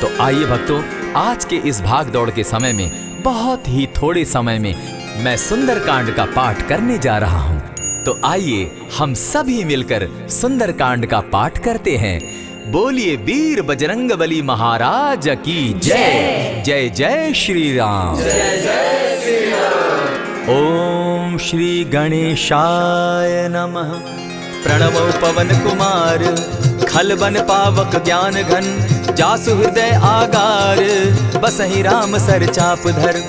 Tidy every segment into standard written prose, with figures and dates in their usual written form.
तो आइए भक्तों, आज के इस भाग दौड़ के समय में बहुत ही थोड़े समय में मैं सुंदरकांड का पाठ करने जा रहा हूँ। तो आइए हम सभी मिलकर सुंदरकांड का पाठ करते हैं। बोलिए वीर बजरंगबली महाराज की जय। जय जय श्री राम। जय जय श्री राम। ओम श्री गणेशाय नमः। प्रणमो पवन कुमार, खलबन पावक ज्ञान घन, जासु हृदय आगार, बसहि राम सर चाप धर,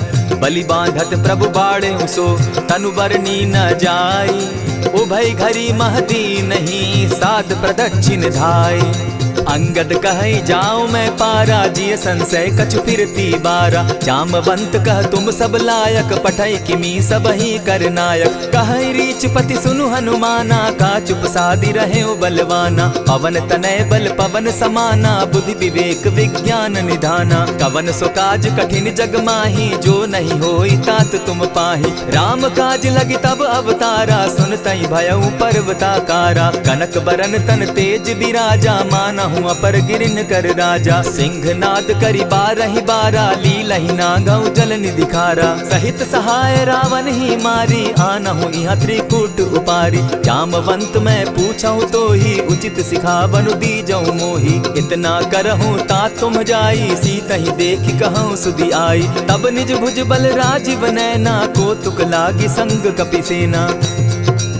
बलि बांधत प्रभु बाढ़े सो, तनु बरनी न जाई, उभय घरी महती नहीं, साध प्रदक्षिण धाई। अंगद कहे जाऊं मैं पारा, जिय संशय कछु फिरती बारा, जामवंत कह तुम सब लायक, पठै किमी सब ही कर नायक। कहे रीच पति सुनु हनुमाना, का चुप सादी रहे बलवाना, पवन तनय बल पवन समाना, बुद्धि विवेक विज्ञान निधाना। कवन सो काज कठिन जग माही, जो नहीं होई तात तुम पाही। राम काज लगी तब अवतारा, सुनतई भयउ पर्वताकारा। कनक बरन तन तेज बिराजा, माना अपर गिरिन कर राजा। सिंहनाद करी बारहि बारा, लीलहि नागौ जल निधि खारा। सहित सहाय रावण ही मारी, आनहु इहाँ त्रिकूट उपारी। जामवंत मैं पूछऊं तो ही, उचित सिखावनु दीजऊं मोही। इतना करहूं ता तुम जाई, सीतहि देखि कहूं सुधि आई। तब निज भुज बल राजीव नैना, को तुक लागी संग कपिसेना।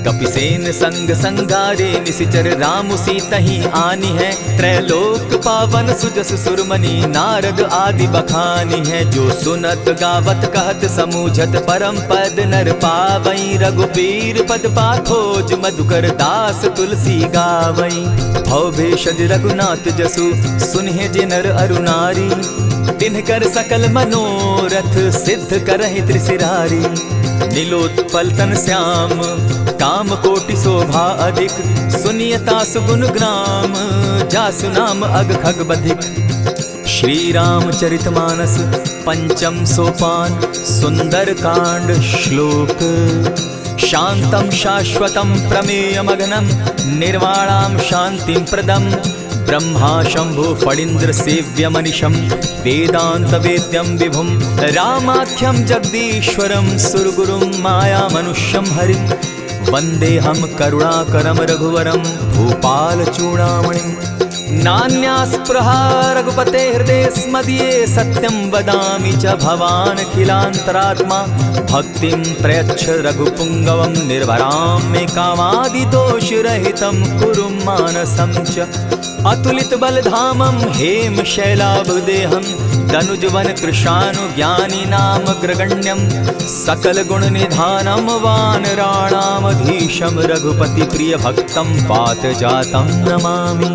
कपिसेन संग संगारे, निशिचर राम सीतहि आनी है। त्रैलोक पावन सुजस सुरमणि, नारद आदि बखानी है। जो सुनत गावत कहत समूझत, परम पद नर पावई। रघुबीर पद पाखोज, मधुकर दास तुलसी गावई। भव भेषज रघुनाथ जसु, सुनहि जे नर अरु नारी। तिनकर सकल मनोरथ, सिद्ध करहि त्रिशिरारी। नीलोत्पल तन श्याम, काम कोटि शोभा अधिक। सुनियता सुगुण ग्राम, जासु नाम अग खग बधिक। श्री रामचरित मानस पंचम सोपान, सुंदर कांड श्लोक। शांतम शाश्वतम प्रमेयमग्नं, निर्वाणां शांतिं प्रदम्। ब्रह्मा शंभु फणीन्द्र सेव्य मनीषम, वेदांत वेद्यम विभुम। रामाख्यम जगदीश्वरम, सुरगुरुम माया मनुष्यम हरिम। वंदे हम करुणाकरम रघुवरम, भूपाल चूड़ामणिम। नान्यास्पृहा रघुपते हृदय स्मदीये, सत्यं वदामि च भवान् खिलान्तरात्मा। भक्तिं प्रयच्छ रघुपुंगवं, निर्भरां मे कामादिदोषरहितं, कुरु मानसं च। अतुलित बलधामं हेम शैलाभदेहं, दनुजवन कृशानु ज्ञानी नामग्रगण्यं। सकल गुण निधानं वानराणामधीशं, रघुपति प्रिय भक्तं पात जातं नमामि।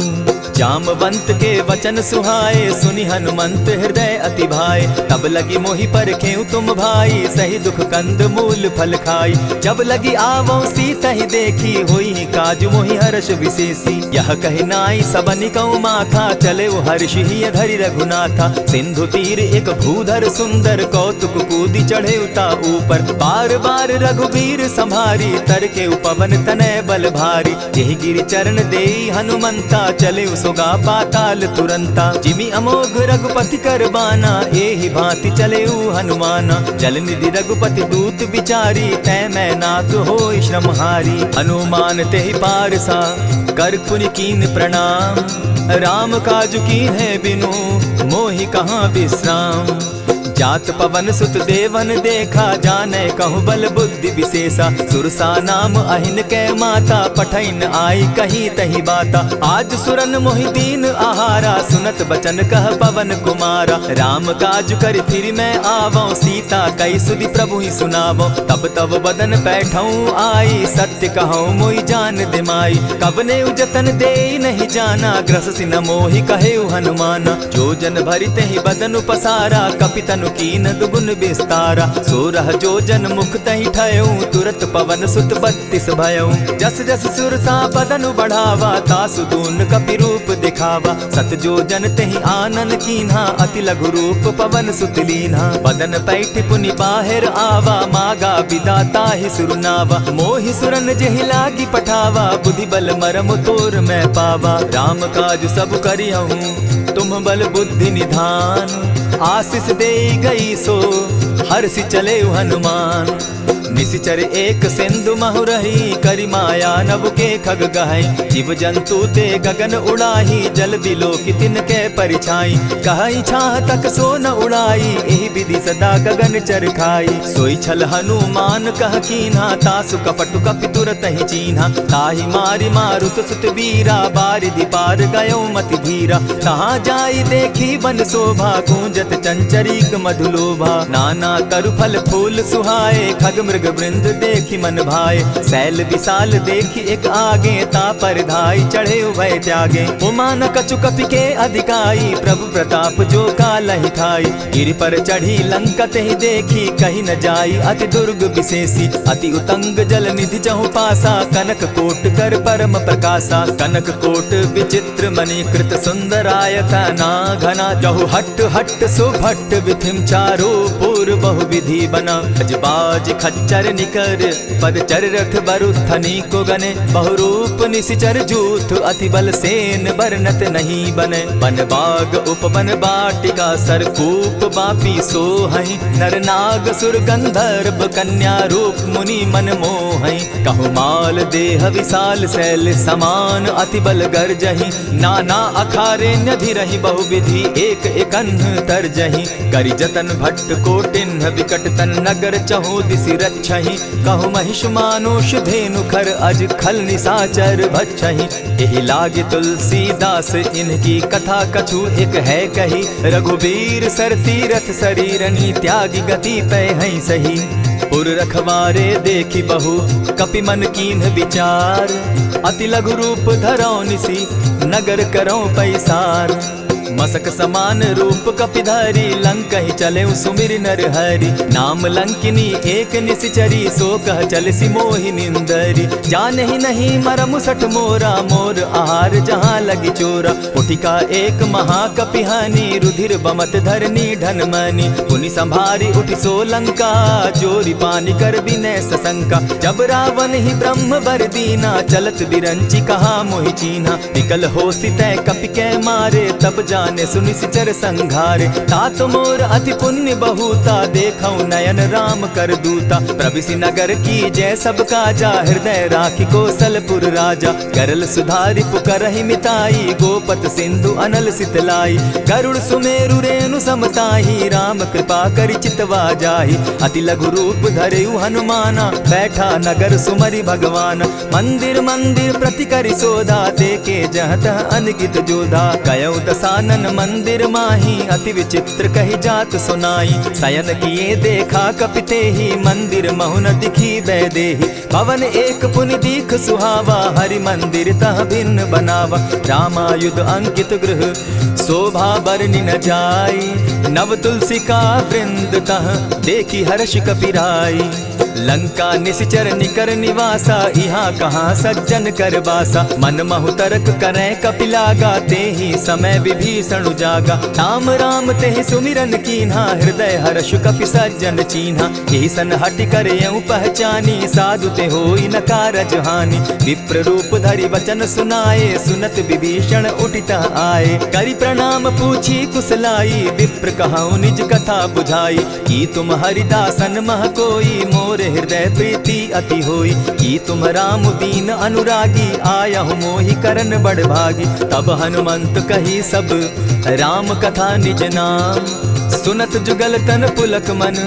जामवंत के वचन सुहाए, सुनि हनुमंत हृदय अति भाए। तब लगी मोहि परखेउ तुम भाई, सही दुख कंद मूल फल खाई। जब लगी आवो सीतहि देखी, होई काज मोहि हर्ष विशेषी। यह कहि नाई सबनि कौ माथा, चले वो हर्षि हिय धरि रघुनाथा। सिंधु तीर एक भूधर सुंदर, कौतुक कूदि चढ़े उता ऊपर। बार बार रघुबीर संभारी, तर के पवन तनय बल भारी। यही गिरि चरण देई हनुमंता, चले सोगा पाताल तुरंता। जिमि अमोघ रघुपति कर बाना, एहि भांति चले हनुमाना। जल निधि रघुपति दूत बिचारी, तै मैं नाथ होई श्रमहारी। हनुमान तेहि पारसा, कर पुनि कीन प्रणाम। राम काज कीन है बिनु, मोहि कहाँ विश्राम। जात पवन सुत देवन देखा, जाने कहूँ बल बुद्धि विशेषा। सुरसा नाम अहिन कै माता, पठैन आई कहीं तही बाता। आज सुरन मोहि दीन आहारा, सुनत बचन कह पवन कुमारा। राम काज कर फिर मैं आवो, सीता कई सुधि प्रभु ही सुनावो। तब तब बदन बैठऊँ आई, सत्य कहूँ मोहि जान दिमाई। कबने उजतन दे नहीं जाना, ग्रस सिन मोहि कहे हनुमाना। जो जन भरित ही बदन पसारा, कपितन कीन दुगुन विस्तारा। सोरह जो जन मुख तहि ठयऊ, तुरत पवन सुत 32 भयऊ। जस जस सुरसा बदन बढ़ावा, तासु दून कपि रूप दिखावा। सत जो जन तहि आनन कीन्हा, अति लघु रूप पवन सुत लीन्हा। बदन पैठ पुनि बाहिर आवा, मागा विदाता ही सुरनावा। मोहि सुरन जेहि लागी पठावा, बुद्धि बल मरम तोर मैं पावा। राम काज सब करियहूँ, तुम तुम बल बुद्धि निधान। आशीष दे गई सो हर्षि चले हनुमान। निशिचर एक सिंधु महु रही, करी माया नभ के खग गहई। जीव जंतु ते गगन उड़ाही, जल बिलो की तिनके परिछाई। कहई छाह तक सो न उड़ाई, एहि विधि सदा गगन चर खाई। सोई छल हनुमान कह कीन्हा, तासु कपटु कपि तुरत ही चीन्हा। ताहि मारि मारुत सुत वीरा, बारिधि पार गयो मति धीरा। कहाँ जाई देखी बन शोभा, गूंजत चंचरीक मधुलोभा। नाना तरु फल फूल सुहाए, खग मृग वृंद देखी मन भाए। सैल विशाल देखी एक आगे, तापर धाई चढ़े उभय त्यागे। उमान कछु कपि के अधिकाई, प्रभु प्रताप जो कालहि खाई। गिरि पर चढ़ी लंका तेहि देखी, कही न जाई अति दुर्ग विशेषी। अति उतंग जल निधि चहु पासा, कनक कोट कर परम प्रकाशा। कनक कोट विचित्र मणि कृत सुंदरायता ना घना। जहु हट हट सुभट विधिम चारो पूर्व बहु विधि बना। अजबाज खच्चर निकर पद चर रथ बरुथनी को गने। बहुरूप निशिचर जूथ अति बल सेन बरनत नहीं बने। बन बाग उपवन बाटिका सरकूप बापी सोहई। नर नाग सुर गंधर्व कन्या रूप मुनि मन मोहई। कहु माल देह विशाल शैल समान, अति बल गर्जही। नाना अखारे न्यधिरहि बहुविधि, एक एकन्ह तरजही। करि जतन भट्ट कोटिन्ह विकट तन नगर चहु दिसि रक्षहि। कहु महिष मानुष धेनु खर, अज खल निशाचर भक्षहि। एहि लागे तुलसीदास इनकी कथा, कछु एक है कही। रघुबीर सर तीरथ शरीरनी, त्यागी गति पै हई सही। पुर रखवारे देखी बहु, कपि मन कीन्ह विचार। अति लघु रूप धरौ निसी, नगर करौ पैसार। मसक समान रूप कपिधारी, लंकहि चले सुमिर नर हरि। नाम लंकिनी एक निशिचरी, सो कह चल सी मोहि निंदरी। जानहि नहीं मरम सठ मोरा, मोर आहार जहाँ लगी चोरा। उठिका एक महाकपिहानी, रुधिर बमत धरनी ढनमनी। पुनि संभारी उठि सो लंका, जोरी पानी कर बिनै सशंका। जब रावण ही ब्रह्म बर दीना, चलत बिरंची कहा मोहि चीन्हा। निकल होसी तै कपि कै मारे, तब जाने सुनिशिचर संघारे। तात मोर अति पुण्य बहुता, देखौ नयन राम कर दूता। प्रविशि नगर की जय सब काजा, हृदय राखी कौशलपुर राजा। करल सुधारि पुकरहि मिताई, गोपत सिंधु अनल सितलाई। गरुड़ सुमेरु रेणु समताही, राम कृपा करि चितवा जाहि। अति लघु रूप धरेउ हनुमाना, बैठा नगर सुमरि भगवान। मंदिर मंदिर प्रति करि सोधा, देखे जहाँ तह अनगित जोधा। कयौ दसानन मंदिर माही, अति विचित्र कही जात सुनाई। शयन किए देखा कपिते ही, मंदिर महु न दिखी बैदेही। भवन एक पुनि दीख सुहावा, हरि मंदिर तह भिन्न बनावा। रामायुध अंकित गृह, शोभा बरनि न जाई। नव तुलसी का वृंद तह, देखी हर्ष कपिराई। लंका निशिचर निकर निवासा, यहाँ कहाँ सज्जन कर बासा। मन महु तरक करै कपिलागा, तेहि समय विभीषण जागा। राम राम तेहि सुमिरन कीन्हा, हृदय हर्ष कपि सज्जन चीन्हा। एहि सन हटि कर यऊ पहचानी, साधु ते होई न कारज हानि। विप्र रूप धरि वचन सुनाए, सुनत विभीषण उठितः आए। करि प्रणाम पूछी कुशलाई, विप्र कहऊँ निज कथा बुझाई। की तुम हरिदासन मह कोई, मोर हृदय प्रीति अति होई। की तुम राम दीन अनुरागी, आयहु मोहि करन बड़ भागी। तब हनुमंत कही सब राम कथा निज नाम। सुनत जुगल तन पुलक मन,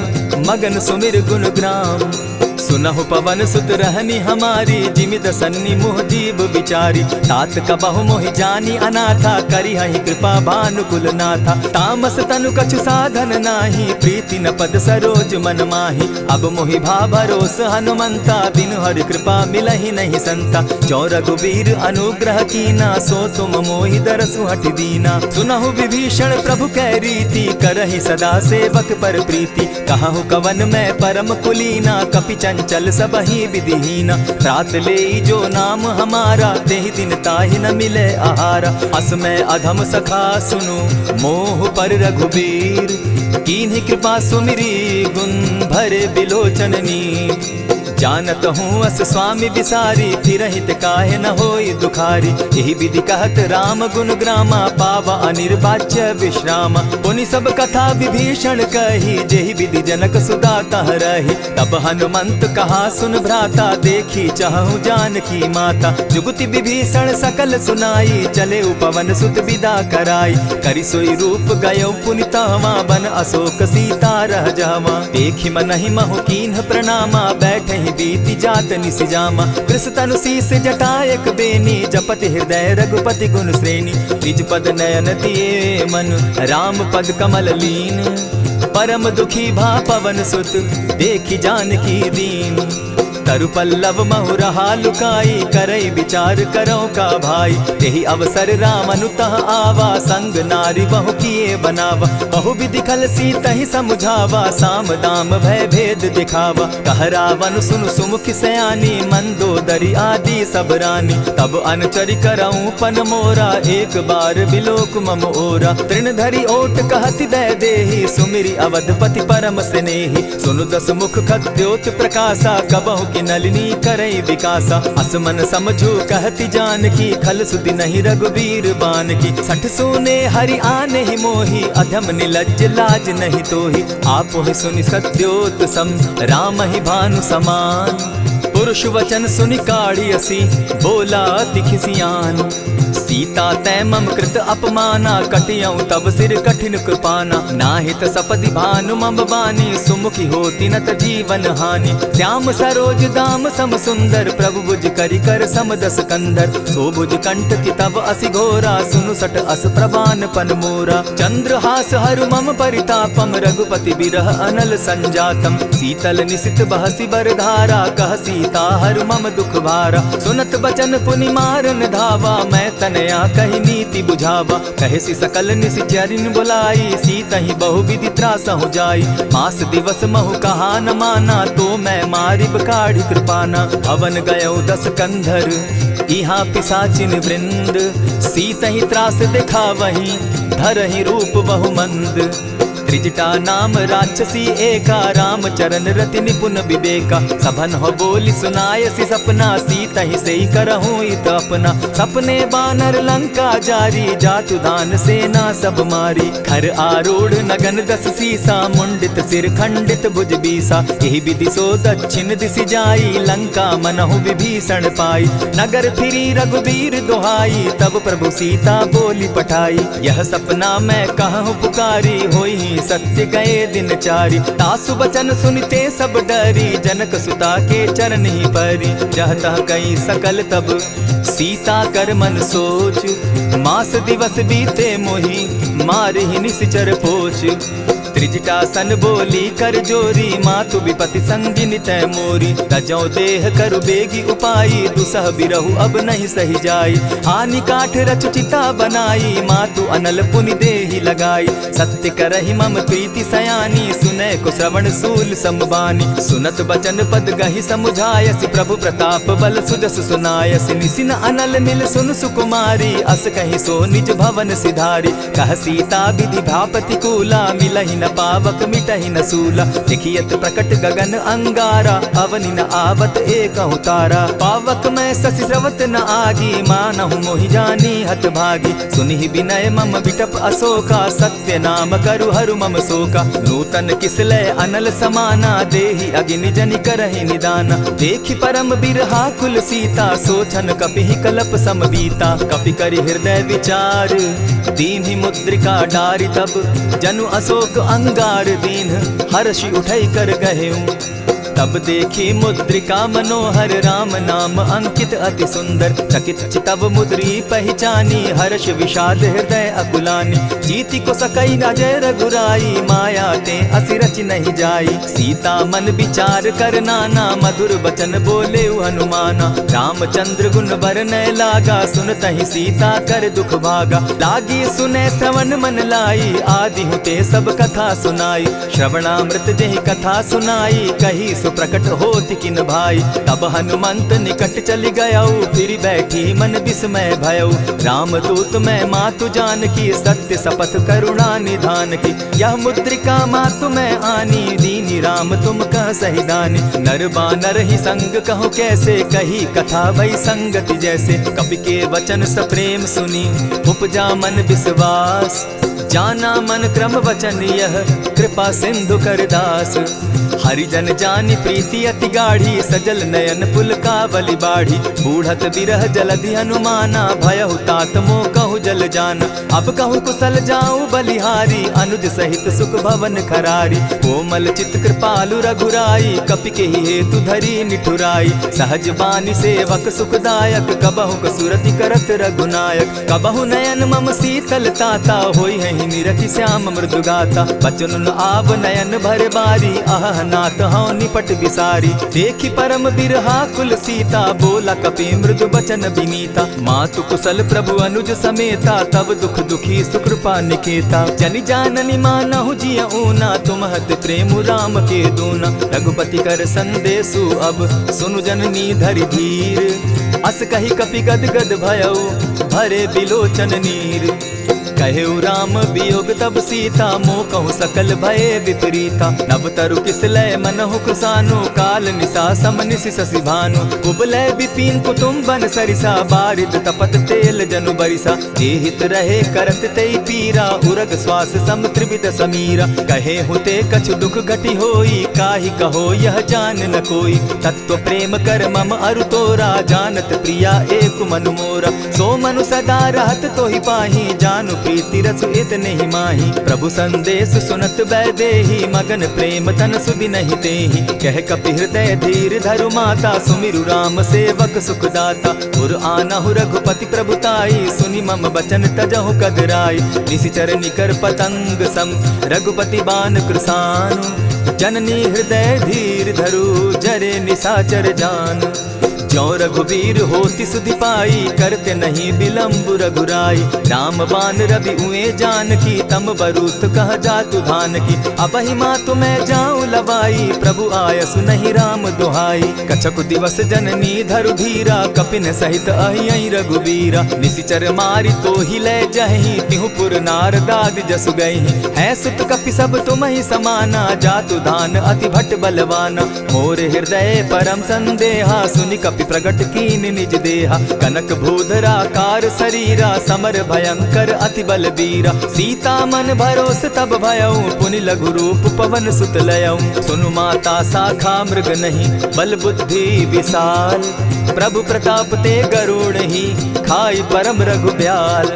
मगन सुमिर गुण ग्राम। सुनहु पवन सुत रहनी हमारी, जिमि दसन्नी मुह जीव विचारी। तात कबहु मोहि जानी अनाथा, करी हहि कृपा भानुकुल नाथा। तामस तनु कछु साधन नाही, प्रीति न पद सरोज मन माही। अब मोहि भा भरोस हनुमंता, बिनु हरि कृपा मिलहि नहीं संता। जो रघुबीर अनुग्रह कीना, सो तुम मोहि दरसु हठि दीना। सुनहु विभीषण प्रभु कै रीति, करहि सदा सेवक पर प्रीति। कहु कवन मैं परम कुलीना, कपि चंचल सबहि विधिहीना। रात ले जो नाम हमारा, तेहि दिन ताहि न मिले आहारा। अस मैं अधम सखा सुनु, मोह पर रघुबीर। कीन्हि कृपा सुमिरी, गुण भरे बिलोचन नीर। जानत हूँ अस स्वामी बिसारी, फिर हित काहे न होई दुखारी। यही विधि कहत राम गुण ग्रामा, पावा अनिर्वाच्य विश्राम। पुनि सब कथा विभीषण कही, जेहि विधि जनक सुता तह रही। तब हनुमंत कहा सुन भ्राता, देखी चाहूँ जानकी माता। जुगति विभीषण सकल सुनाई, चले पवन सुत विदा कराई। करि सोई रूप गयो पुनि तहवा, बन अशोक सीता रह जावा। देखि मनहि महु कीन्ह प्रणामा, बैठहि बीति जात निसि जामा। कृष तनु शीस जटा एक बेनी, जपति हृदय रघुपति गुण श्रेणी। निज पद नयन दिए मन, राम पद कमल लीन। परम दुखी भा पवन सुत, देखि जानकी दीन। तरु पल्लव महु रहा लुकाई, करई विचार करो का भाई। यही अवसर राम अनुतः आवा, संग नारी बहु किए बनावा। बहु विधि खल सीतहि समुझावा, साम दाम भय भेद दिखावा। कह रावण सुन सुमुखि सयानी, मंदोदरी आदि सब रानी। तब अनचरि करऊं पन मोरा, एक बार बिलोक मम ओरा। तृण धरि ओट कहति दय देहि, सुमिरि अवधपति परम स्नेही। सुनु दस मुख खद्योत प्रकाशा, कबहु की नलिनी करई विकासा। असमन समझो कहति जानकी, खल सुधि नहीं रघुबीर बान की। सठ सोने हरि आने ही मोही, अधम निलज्ज लाज नहीं तोही। आपो ही सुनि सत्योत सम, राम ही भानु समान। पुरुष वचन सुनि काढ़ियसी, बोला अति खिसियान। सीता तै मम कृत अपमाना, कटियऊं तब सिर कठिन कृपाना। नाहित सपदि भानु मम बानी, सुमुखी होती नत जीवन हानि। श्याम सरोज दाम सम सुंदर, प्रभु भुज करि कर सम दस कंधर। सो भुज कंठ की तब असि घोरा, सुनु सट अस प्रवान पन मोरा। चंद्रहास हरु मम परितापम, रघुपति बिरह अनल संजातम। शीतल निशित बहसी बरधारा, कह सीता हरु मम दुख भारा। सुनत बचन पुनि मारन धावा, मैं तनया कही नीति बुझावा। कहसी सकल निशिचरिन बुलाई, सीतहि बहु विधि त्रासहु जाई। मास दिवस महु कहा न माना, तो मैं मारिब काढ़ी कृपाना। हवन गयो दस कंधर, इहाँ पिशाचिन वृंद। सीतहि त्रास दिखावहीं, धरहि रूप बहु मंद। त्रिजटा नाम राक्षसी एका, राम चरण रति निपुण विवेका। सभन हो बोली सुनायसी सपना, सीतहि सेई करहूँ इत अपना। सपने बानर लंका जारी, जातु दान सेना सब मारी। खर आरूढ़ नगन दस सीसा, मुंडित सिर खंडित भुज बीसा। यही विधि सो दक्षिण दिशि जाई, लंका मनहु विभीषण पाई। नगर फिरी रघुबीर दुहाई, तब प्रभु सीता बोली पठाई। यह सपना मैं कहूँ पुकारी, होई सत्य गए दिन चारी। तासु बचन सुनते सब डरी, जनक सुता के चरण ही परी। जहता कई सकल तब सीता कर मन सोच, मास दिवस बीते मोही, मार ही निश्चर पोच। त्रिजटा सन बोली कर जोरी, मातु विपति संगिनी तै मोरी। तजौ देह करु बेगी उपाई, दुसह बिरहु अब नहीं सही जाई। आनि काठ रच चिता बनाई, मातु अनल पुनि देहि लगाई। सत्य करहि मम प्रीति सयानी, सुनै को श्रवण सूल संबानी। सुनत बचन पद गहि समुझायसि, प्रभु प्रताप बल सुजस सुनायसि। निसिन अनल मिल सुन सुकुमारी, अस कहि सो निज भवन सिधारी। कह सीता विधि भापति कूला, मिलहि न पावक मिटहि न सूला। देखियत प्रकट गगन अंगारा, अवनि न आवत एकहु तारा। पावक मैं शशि स्रवत न आगी, मानहु मोहि जानी हत भागी। सुनिहि विनय मम विटप अशोका, सत्य नाम करु हरु मम शोका। नूतन किसलय अनल समाना, देहि अगिनि जनि करहि निदाना। देखि परम बिरहा कुल सीता, सोचन कपिहि कलप समबीता। कपि करि हृदय विचार, दीन्हि मुद्रिका डारि। तब जनु अशोक अंगार दीन, हर्षि उठै कर गहेऊं। तब देखी मुद्रिका मनोहर, राम नाम अंकित अति सुंदर। चकित चितव मुद्री पहचानी, हर्ष विषाद हृदय अकुलानी। जीति को सकई न जय रघुराई, माया ते असि रचि नहीं जाई। सीता मन विचार कर नाना, मधुर बचन बोले हनुमाना। रामचंद्र गुण बरनय लागा, सुनतहि सीता कर दुख भागा। लागी सुने श्रवण मन लाई, आदि होते सब कथा सुनाई। श्रवणामृत जेहि कथा सुनाई, कही सुख प्रकट होत किन भाई। तब हनुमंत निकट चली गयऊ, फिर बैठी मन विस्मय भयऊ। राम दूत मैं मातु जान की, सत्य शपथ करुणा निधान की। यह मुद्रिका मातु मैं आनी, दीनी राम तुम कह सही दानी। नर बानर ही संग कहूँ कैसे, कही कथा भई संगति जैसे। कपि के वचन सप्रेम सुनी, उपजा मन विश्वास। जाना मन क्रम वचन यह, कृपा सिंधु कर दास। हरिजन जानी प्रीति अति गाढ़ी, सजल नयन पुलकावली बाढ़ी। बूढ़त बिरह जलधि हनुमाना, भयहु तात मोह कहु जल जाना। अब कहूँ कुशल जाऊँ बलिहारी, अनुज सहित सुख भवन खरारी। कोमल चित कृपालु रघुराई, कपि के ही हेतु धरी निठुराई। सहज बानी सेवक सुखदायक, कबहु कसुरति करत रघुनायक। कबहु नयन मम शीतल ताता, होई है निरखि श्याम मृदु गाता। बचन आव नयन भर बारी, आह नाथ हौ निपट बिसारी। देखी परम बिरहा कुल सीता, बोला कपि मृदु बचन विनीता। मातु कुशल प्रभु अनुज समेता, तब दुख दुखी सुकृपा निकेता। जनि जाननी मानहु जिय ऊना, तुम हत प्रेम राम के दूना। रघुपति कर संदेशु अब, सुनु जननी धरि धीर। अस कही कपि गद गद भयऊ, भरे बिलोचन नीर। कहेउ राम वियोग तब सीता, मोह कहूँ सकल भये विपरीता। नव तरु किस लय मनहु कुसानु, काल निशा सम निशि शशि भानु। कुबलय विपिन कुटुम्बन सरिसा, बारिद तपत तेल जनु बरिसा। जेहित रहे करत तेई पीरा, उरग श्वास सम त्रिविध समीरा। कहे हुते कछु दुख घटी होई, काहि कहो यह जान न कोई। तत्व प्रेम कर मम अरु तोरा, जानत प्रिया एक मनु मोरा। सो मनु सदा रहत तोहि पाही, जानु प्रीति रस इतने ही माही। प्रभु संदेश सुनत बैदेही, मगन प्रेम तन सुधि नहीं तेहि। कह कपि हृदय धीर धरु माता, सुमिरु राम सेवक सुखदाता। उर आनहु रघुपति प्रभुताई, सुनि मम बचन तजहु कदराई। निशिचर निकर पतंग सम, रघुपति बान कृसानु। जननी हृदय धीर धरु, जरे निशाचर जान। ज्यों रघुवीर होति सुधि पाई, करते नहीं विलम्ब रघुराई। राम बान रवि उए जान की, तम बरूथ कह जातु धान की। अबहि मातु मैं जाऊं लवाई, प्रभु आयसु नहीं राम दुहाई। कछक दिवस जननी धरु धीरा, कपिन सहित अहियहि रघुबीरा। निशिचर मारी तो ही ले जहि, तिहु पुर नारदादि जसु गहि। है सुत कपि सब तुम ही समाना, जातु धान अति भट बलवाना। मोर हृदय परम संदेहा, सुनि कपि प्रगट कीन निज देहा। कनक भूधराकार शरीरा, समर भयंकर अति बलबीरा। सीता मन भरोस तब भयऊ, पुनि लघु रूप पवन सुत लयऊ। सुनु माता शाखा मृग नहीं, बल बुद्धि विशाल। प्रभु प्रताप ते गरुड़ ही, खाई परम रघुब्याल।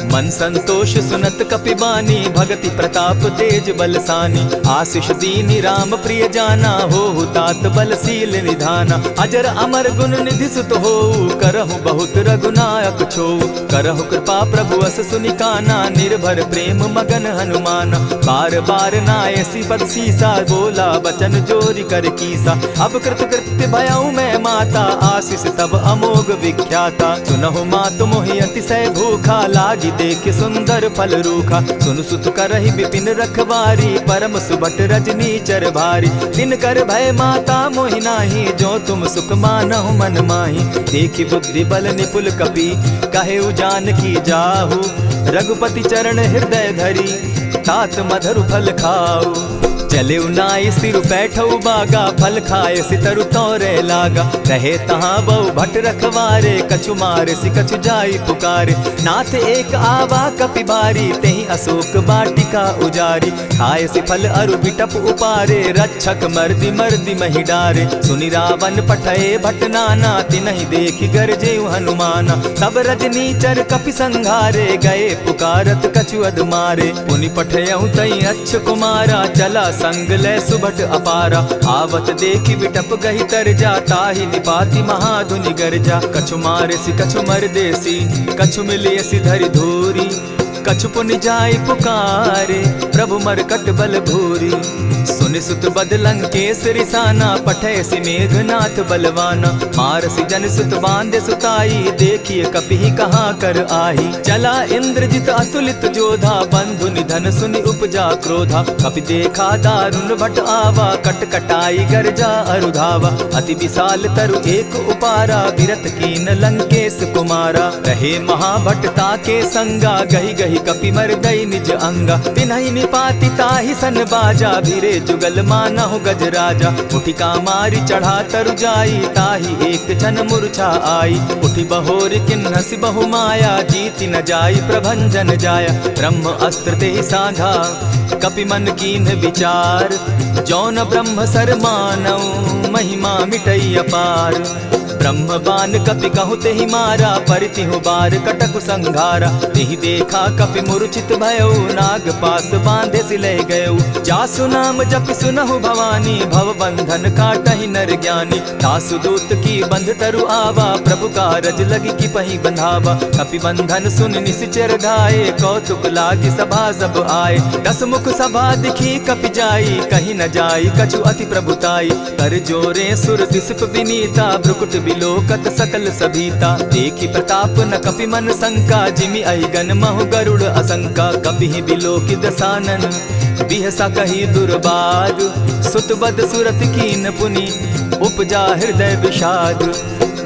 मन संतोष सुनत कपिबानी, भगति प्रताप तेज बलसानी। आशीष दीनी राम प्रिय जाना, हो तात बलशील निधाना। अजर अमर गुण निधि सुत हो, करहु बहुत रघुनायक छो। करहु कृपा प्रभु अस सुनिकाना, निर्भर प्रेम मगन हनुमाना। बार बार नायसी पद सीसा, बोला बचन जोरी कर कीसा। अब कृत कृत्य भयऊ मैं माता, आशीष तब अमोघ विख्याता। सुनहु मातु मोहि अतिशय भूखा, लागी देख सुंदर फल रूखा। सुन सुत करहि विपिन रखवारी, परम सुबट रजनी चर भारी। दिन कर भय माता मोहि नाही, जो तुम सुख मानहु मन माही। देखि बुद्धि बल निपुल कपि, कहेउ जानकी जाहु। रघुपति चरण हृदय धरी, तात मधुर फल खाऊ। चले नाई सिर बैठऊ बागा, फल खाए सितरु तोरे लागा। रहे तहाँ बहु भट रखवारे, कछु मारे सि कछु जाई पुकारे। नाथ एक आवा कपि बारी, तेहि अशोक बाटिका उजारी। खाए सि फल अरु बिटप उपारे, रक्षक मर्दि मर्दि महि डारे। सुनि रावण पठये भट नाना, तिनहि देखि गरजेउ हनुमाना। सब रजनी चर कपि संघारे, गए पुकारत कछु अध मारे। पुनि पठयउ तई अच्छ कुमारा, चला संग ले सुभट अपारा। आवत देखि बिटप गहि तर जा, ताहि निपाति महाधुनि गर्जा। कछु मारे सि कछु मर देसी, कछु मिलियसि धरि धूरी। कछु पुनि जाय पुकारे, प्रभु मरकट बल भूरी। सुनि सुत बद लंकेश रिसाना, पठैसि मेघनाथ बलवाना। मारसि जन सुत बांधे सुताई, देखिए कपि कहाँ कर आही। चला इंद्रजित अतुलित जोधा, बंधु निधन सुनि उपजा क्रोधा। कपि देखा दारुण भट आवा, कट कटाई गर्जा अरुधावा। अति विशाल तरु एक उपारा, विरत कीन लंकेश कुमारा। रहे महाभट ताके संगा, गही गही कपि मरदई निज अंगा। तिन्हि निपाति ताहि सन बाजा, भीरे जुगल मानहु गजराजा। उठिका मारी चढ़ा तरु जाई, ताहि एक क्षण मूर्छा आई। उठि बहोर किन्हसि बहु माया, जीति न जाई प्रभंजन जाया। ब्रह्म अस्त्र तेहि साधा, कपि मन कीन्ह विचार। जौन ब्रह्म सर मानऊ, महिमा मिटई अपार। ब्रह्म बान कपि कहु तेहि मारा, परितिहु बार कटकु संघारा। तेहि देखा कपि मूर्छित भयउ, नाग पास बांधे सिलय गयउ। जासु नाम जपि सुनहु भवानी, भव बंधन काटहि नर ज्ञानी। तासु दूत की बंध तरु आवा, प्रभु कारज लगी कि पहि बंधावा। कपि बंधन सुन निश्चर धाये, कौतुक लागी सभा सब आए। दस मुख सभा दिखी कपि जाई, कहीं न जाई कछु अति प्रभुताई। कर जोरे सुर दिसप विनीता, भ्रुकुट बिलोकत सकल सभीता। देखी प्रताप न कपि मन शंका, जिमि अहिगन महु गरुड़ असंका। कपि बिलोकि दसानन, बिहसा कही दुर्बाद। सुत बद सुरत कीन पुनि, उपजा हृदय विषाद।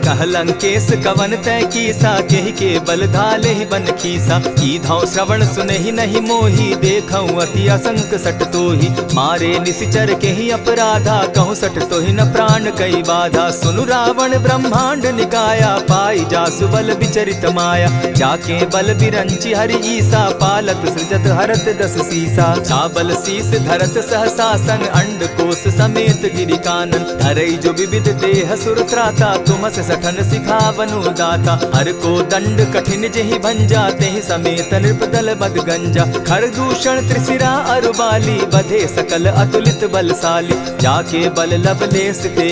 कह लंकेश कवन तय कीसा, केहि के बल धाले ही बन खीसा। कीधौ श्रवण सुनहि नहीं मोही, देखऊं अति असंक सट तोही। मारे निशिचर केहि अपराधा, कहूँ सट तोहि न प्राण कई बाधा। सुनु रावण ब्रह्मांड निकाया, पाई जासु बल विचरित माया। जाके बल बिरंचि हरि ईसा, पालत सृजत हरत दस सीसा। चाबल शीस धरत सहसासन, अंड कोश समेत गिरि कानन। धरई जो विविध देह सुर त्राता, तुमस सठन सिखावनु दाता। हर को दंड कठिन जेहि भंजा, तेहि समेत नृपदल बद गंजा। खर दूषण त्रिशिरा अरुबाली, बधे सकल अतुलित बलशाली। जाके बल लवलेस ते,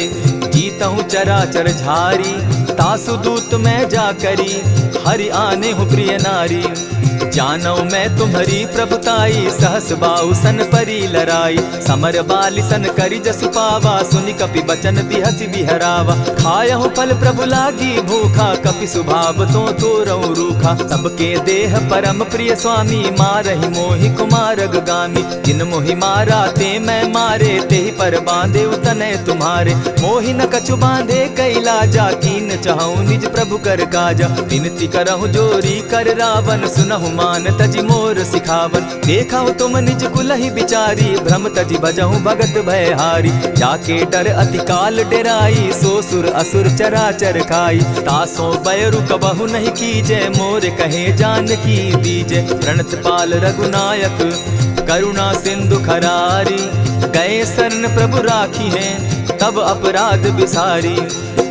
जीतहु चराचर झारी। तासु दूत मैं जा करी, हरि आने हूँ प्रिय नारी। जानो मैं तुम्हारी प्रभुताई, सहस बाहु सन परी लराई। समर बाली सन करी जसु पावा, सुनि कपि बचन बिहसि बिहरावा। खायहु फल प्रभु लागी भूखा, कपि सुभाव तो तोरहु रूखा। सबके देह परम प्रिय स्वामी, मारहि मोहि कुमारग गामी। जिन मोहि मारा ते मैं मारे, तेहि पर बांधे उतने तुम्हारे। मोहि न कछु बांधे कैलाजा, कीन चहु निज प्रभु कर काजा। विनती करहु जोरी कर रावण, सुनहु मान तजि मोर सिखावन। देखा तुम निज कुलहि बिचारी, भ्रम तजि भजहु भगत भयहारी। जाके डर अति काल डेराई, सो सुर असुर चराचर खाई। तासो बैरु कबहु नहीं कीजे, मोर कहे जानकी दीजे। प्रणत पाल रघुनायक, करुणा सिंधु खरारी। गए शरण प्रभु राखी हैं, तब अपराध बिसारी।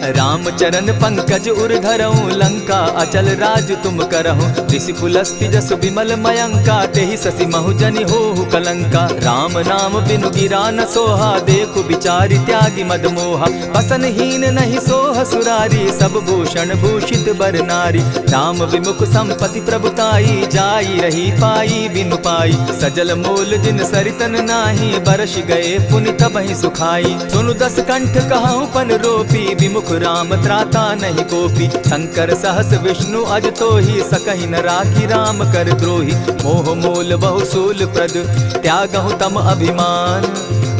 राम चरण पंकज उर धरऊं, लंका अचल राज तुम करहूं। ऋषि पुलस्ति जस विमल मयंका, तेहि शशि महु जनि होहु कलंका। राम नाम बिनु गिरा न सोहा, देखु बिचारी त्यागी मद मोहा। बसन हीन नहीं सोह सुरारी, सब भूषण भूषित बर नारी। राम विमुख संपति प्रभुताई, जाई रही पाई बिनु पाई। सजल मोल जिन सरितन नाही, बरस गए पुनि तबहि सुखाई। सुनु दस कंठ कहाऊं पन रोपी, विमुख राम त्राता नहीं कोपी। शंकर सहस विष्णु अज तोहि, सकहि न राखी राम कर द्रोही। मोह मोल बहु सूल प्रद, त्यागहु तम अभिमान।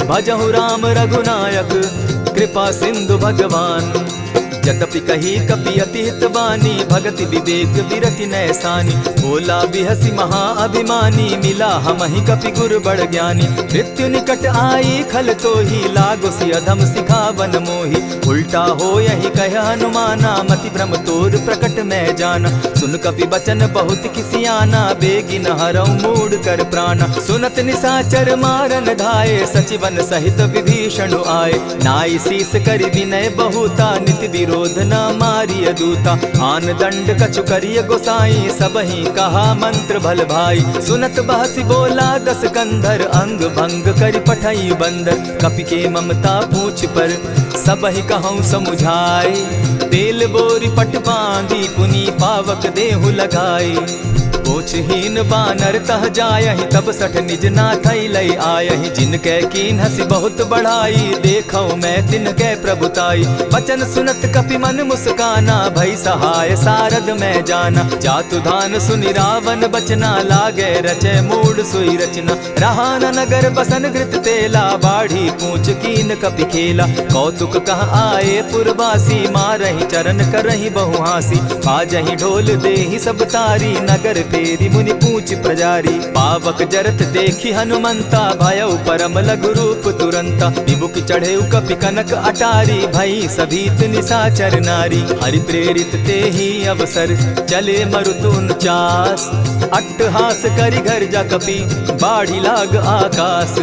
भजहु राम रघुनायक, कृपा सिंधु भगवान। यद्यपि कही कपि अति हितवानी, भगति विवेक विरति नैसानी। बोला बिहसी महा अभिमानी, मिला हमहि कपि गुर बड़ ज्ञानी। मृत्यु निकट आई खल तोहि, लागो सि अधम सिखावन मोहि। उल्टा हो यही कह हनुमाना, मति भ्रम तोर प्रकट मैं जाना। सुन कपि बचन बहुत किसियाना, बेगी न हरऊ मूड कर प्राणा। सुनत निसाचर मारन धाये, सचिवन सहित विभीषण आए। नाई शीस करि विनय बहुता, नित विरोध न मारिय दूता। आन दंड कछु करिय गोसाई, सबहि कहा मंत्र भल भाई। सुनत बहसी बोला दस कंधर, अंग भंग करि पठई बंदर। कपि के ममता पूछ पर, सबहि कहूँ समुझाई। तेल बोरी पट बांधी, पुनि पावक देहु लगाई। पूछहीन बानर तह जायहि तब सठ निज नाथै लई आयहि जिनके कीन हसी बहुत बढ़ाई देखौ मैं तिनके प्रभुताई बचन सुनत कपि मन मुस्काना भई सहाय सारद में जाना जातु धान सुनि रावण बचना लागे रचे मूड सोई रचना रहा न नगर बसन घृत तेला बाढ़ी पूछ कीन कपि खेला कौतुक कह आए पुरवासी मारहि चरण करहि बहु हासी बाजहि ढोल देहि सब तारी नगर फेरी मुनि पूछ प्रजारी पावक जरत देखी हनुमंता भयउ परम लघु रूप तुरंता विमुख चढ़े कपि कनक अटारी भई सभीत निशाचर नारी हरि प्रेरित ते ही अवसर चले मरुतुन चास अट्टहास करि घर जा कपि बाढ़ी लाग आकाश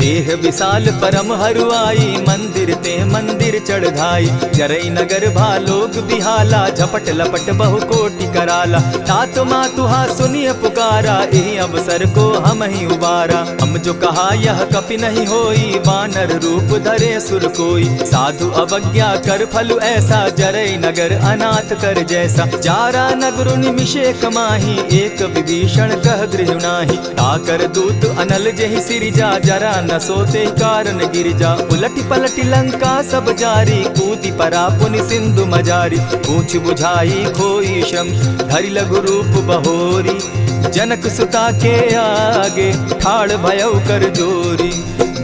देह विशाल परम हरुआई मंदिर ते मंदिर चढ़ाई जरई नगर भालोग बिहाला झपट लपट बहु कोटि कराला तात मातुहा सुनिय पुकारा यही अवसर को हम ही उबारा हम जो कहा यह कपि नहीं होई बानर रूप धरे सुर कोई साधु अवज्ञा कर फल ऐसा जरई नगर अनाथ कर जैसा जारा नगरु निमिषे कमाही एक विभीषण कह गृह नाही ताकर दूत अनल जहि सिरिजा जरा न सोते कारण गिरिजा उलटी पलटी लंका सब जारी कूदी परा पुनि सिंधु मजारी पूछ बुझाई खोई श्रम धरि लघु रूप बहोरी जनक सुता के आगे ठाड़ भयउ कर जोरी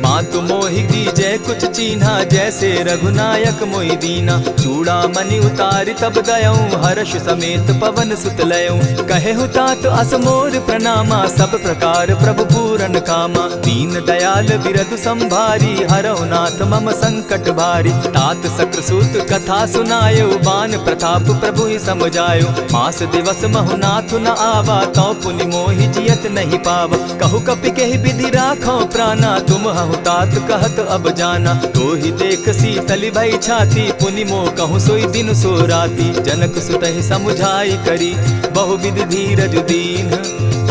मातु मोहि दीजै कुछ चीन्हा जैसे रघुनायक मोहि दीना चूड़ा मणि उतारि तब दयऊं हर्ष समेत पवन सुत लयऊं कहे तात असमोर प्रणामा सब प्रकार प्रभु पूरन कामा दीन दयाल बिरदु संभारी हरौ नाथ मम संकट भारी तात सक्रसूत कथा सुनायो बान प्रताप प्रभु ही समझायो मास दिवस महु नाथ न आवा तौ पुनि मोहि जियत नहीं पावा कहु कपि केहि विधि राखो प्राणा तुम हहु तात कहत अब जाना तो ही देख शीतली भई छाती पुनि मो कहूँ सोई दिन सो राती जनक सुतहि समुझाई करी बहुविध धीरज दीन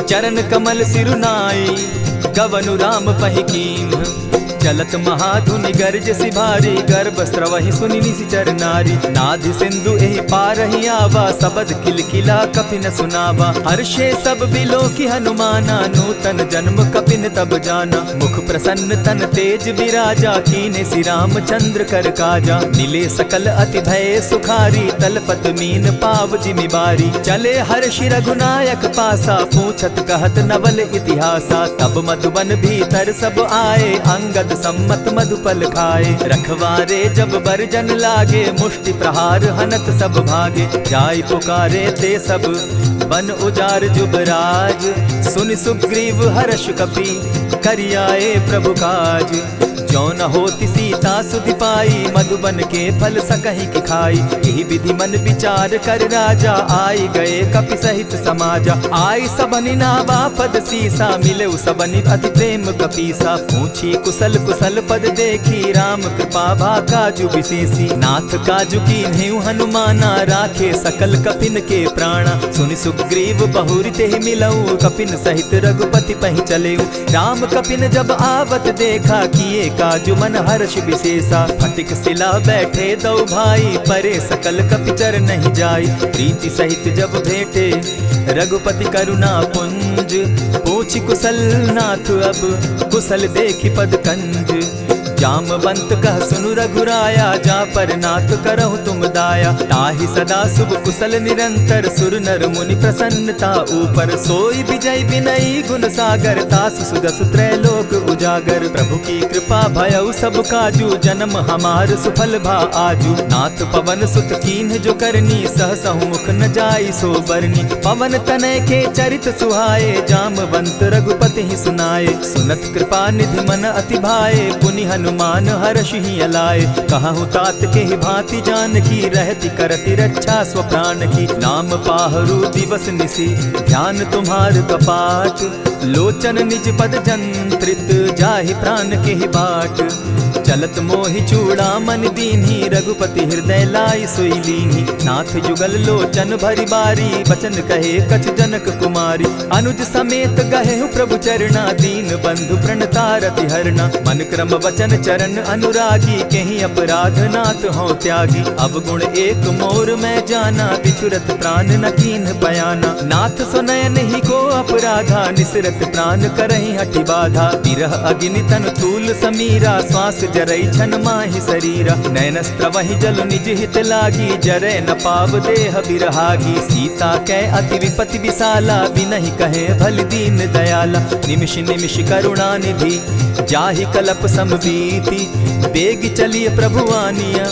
चरण कमल सिरुनाई गवनु राम पहि कीन चलत महाधुनि गर्ज सिभारी गर्भ स्रवहि सुनि निशिचर नारी नाधि सिंधु एहि पारहि आवा सबद किलकिला कपि न सुनावा हर्षे सब बिलोकि हनुमाना नूतन जन्म कपिन तब जाना मुख प्रसन्न तन तेज विराजा कीने श्री रामचंद्र कर काजा मिले सकल अति भय सुखारी तलपत मीन पाव जिमि बारी चले हर्षि रघुनायक पासा पूछत कहत नवल इतिहासा तब मधुबन भीतर सब आए अंगद सम्मत मधुपल खाए रखवारे जब बरजन लागे मुष्टि प्रहार हनत सब भागे जाय पुकारे ते सब बन उजार जुबराज सुनि सुग्रीव हर्ष कपि करियाए प्रभु काज जो न होती सीता सुधि पाई मधुबन के फल सकहि की खाई यही विधि मन विचार कर राजा आई गए कपि सहित समाजा आई सबनि नावा पद सीसा मिले सबनि अति प्रेम कपीसा पूछी कुशल कुशल पद देखी राम कृपा भा काजु विशेषी नाथ काजु कीन्हे हनुमाना राखे सकल कपिन के प्राणा सुनि सुग्रीव बहुरी ते मिलऊ कपिन सहित रघुपति पहि चलेऊ राम कपिन जब आवत देखा किए काजु मन हर्ष विशेषा फटिक सिला बैठे दो भाई परे सकल कपिचर नहीं जाई प्रीति सहित जब भेटे रघुपति करुणा पुंज पूछ कुशल नाथ अब कुशल देखी पद कंज जामवंत कह सुनु रघुराया जा पर नाथ करहु तुम दाया ताहि सदा शुभ कुशल निरंतर सुर नर मुनि प्रसन्नता ऊपर सोई विजय विनयी गुण सागर तास सुदस त्रैलोक उजागर प्रभु की कृपा भयउ सब काजू जन्म हमार सुफल भा आजू नाथ पवन सुत कीन्ह जो करनी सहसहु मुख न जाई सो बरनी पवन तनय के चरित सुहाए जामवंत रघुपति ही सुनाए सुनत कृपा निधि मन अति भाए पुनि हनुमान हर्ष ही अलाए कहूँ तात के ही भांति जान की रहती करती रक्षा स्व प्राण की नाम पाहरु दिवस निसी ध्यान तुम्हार कपाट लोचन निज पद जंत्रित जाहि प्राण के ही बाट चलत मोहि चूड़ामन दीन्ही, रघुपति हृदय लाई सोई लीन्ही। नाथ जुगल लोचन भरी बारी, बचन कहे कछ जनक कुमारी। अनुज समेत गहे प्रभु चरणा, दीन बंधु प्रणतारति हरना। मन क्रम वचन चरण अनुरागी, कहीं अपराध नाथ हो त्यागी। अब गुण एक मोर मैं जाना, बिछुरत प्राण न कीन्ह बयाना। नाथ सुनयन ही को अपराधा, निसरत प्राण करहि हठि बाधा। विरह अग्नि तन तूल समीरा, श्वास जरई छन माहि शरीरा। नयनस्त्र वही जल निज हित लागी, जरै न पाव देह बिरहागी। सीता कै अति विपति विशाला, बिनहि कहे भल दीन दयाला। निमिष निमिष करुणा निधि, जाहि कलप समबीति। बेग चलिए प्रभु आनिया,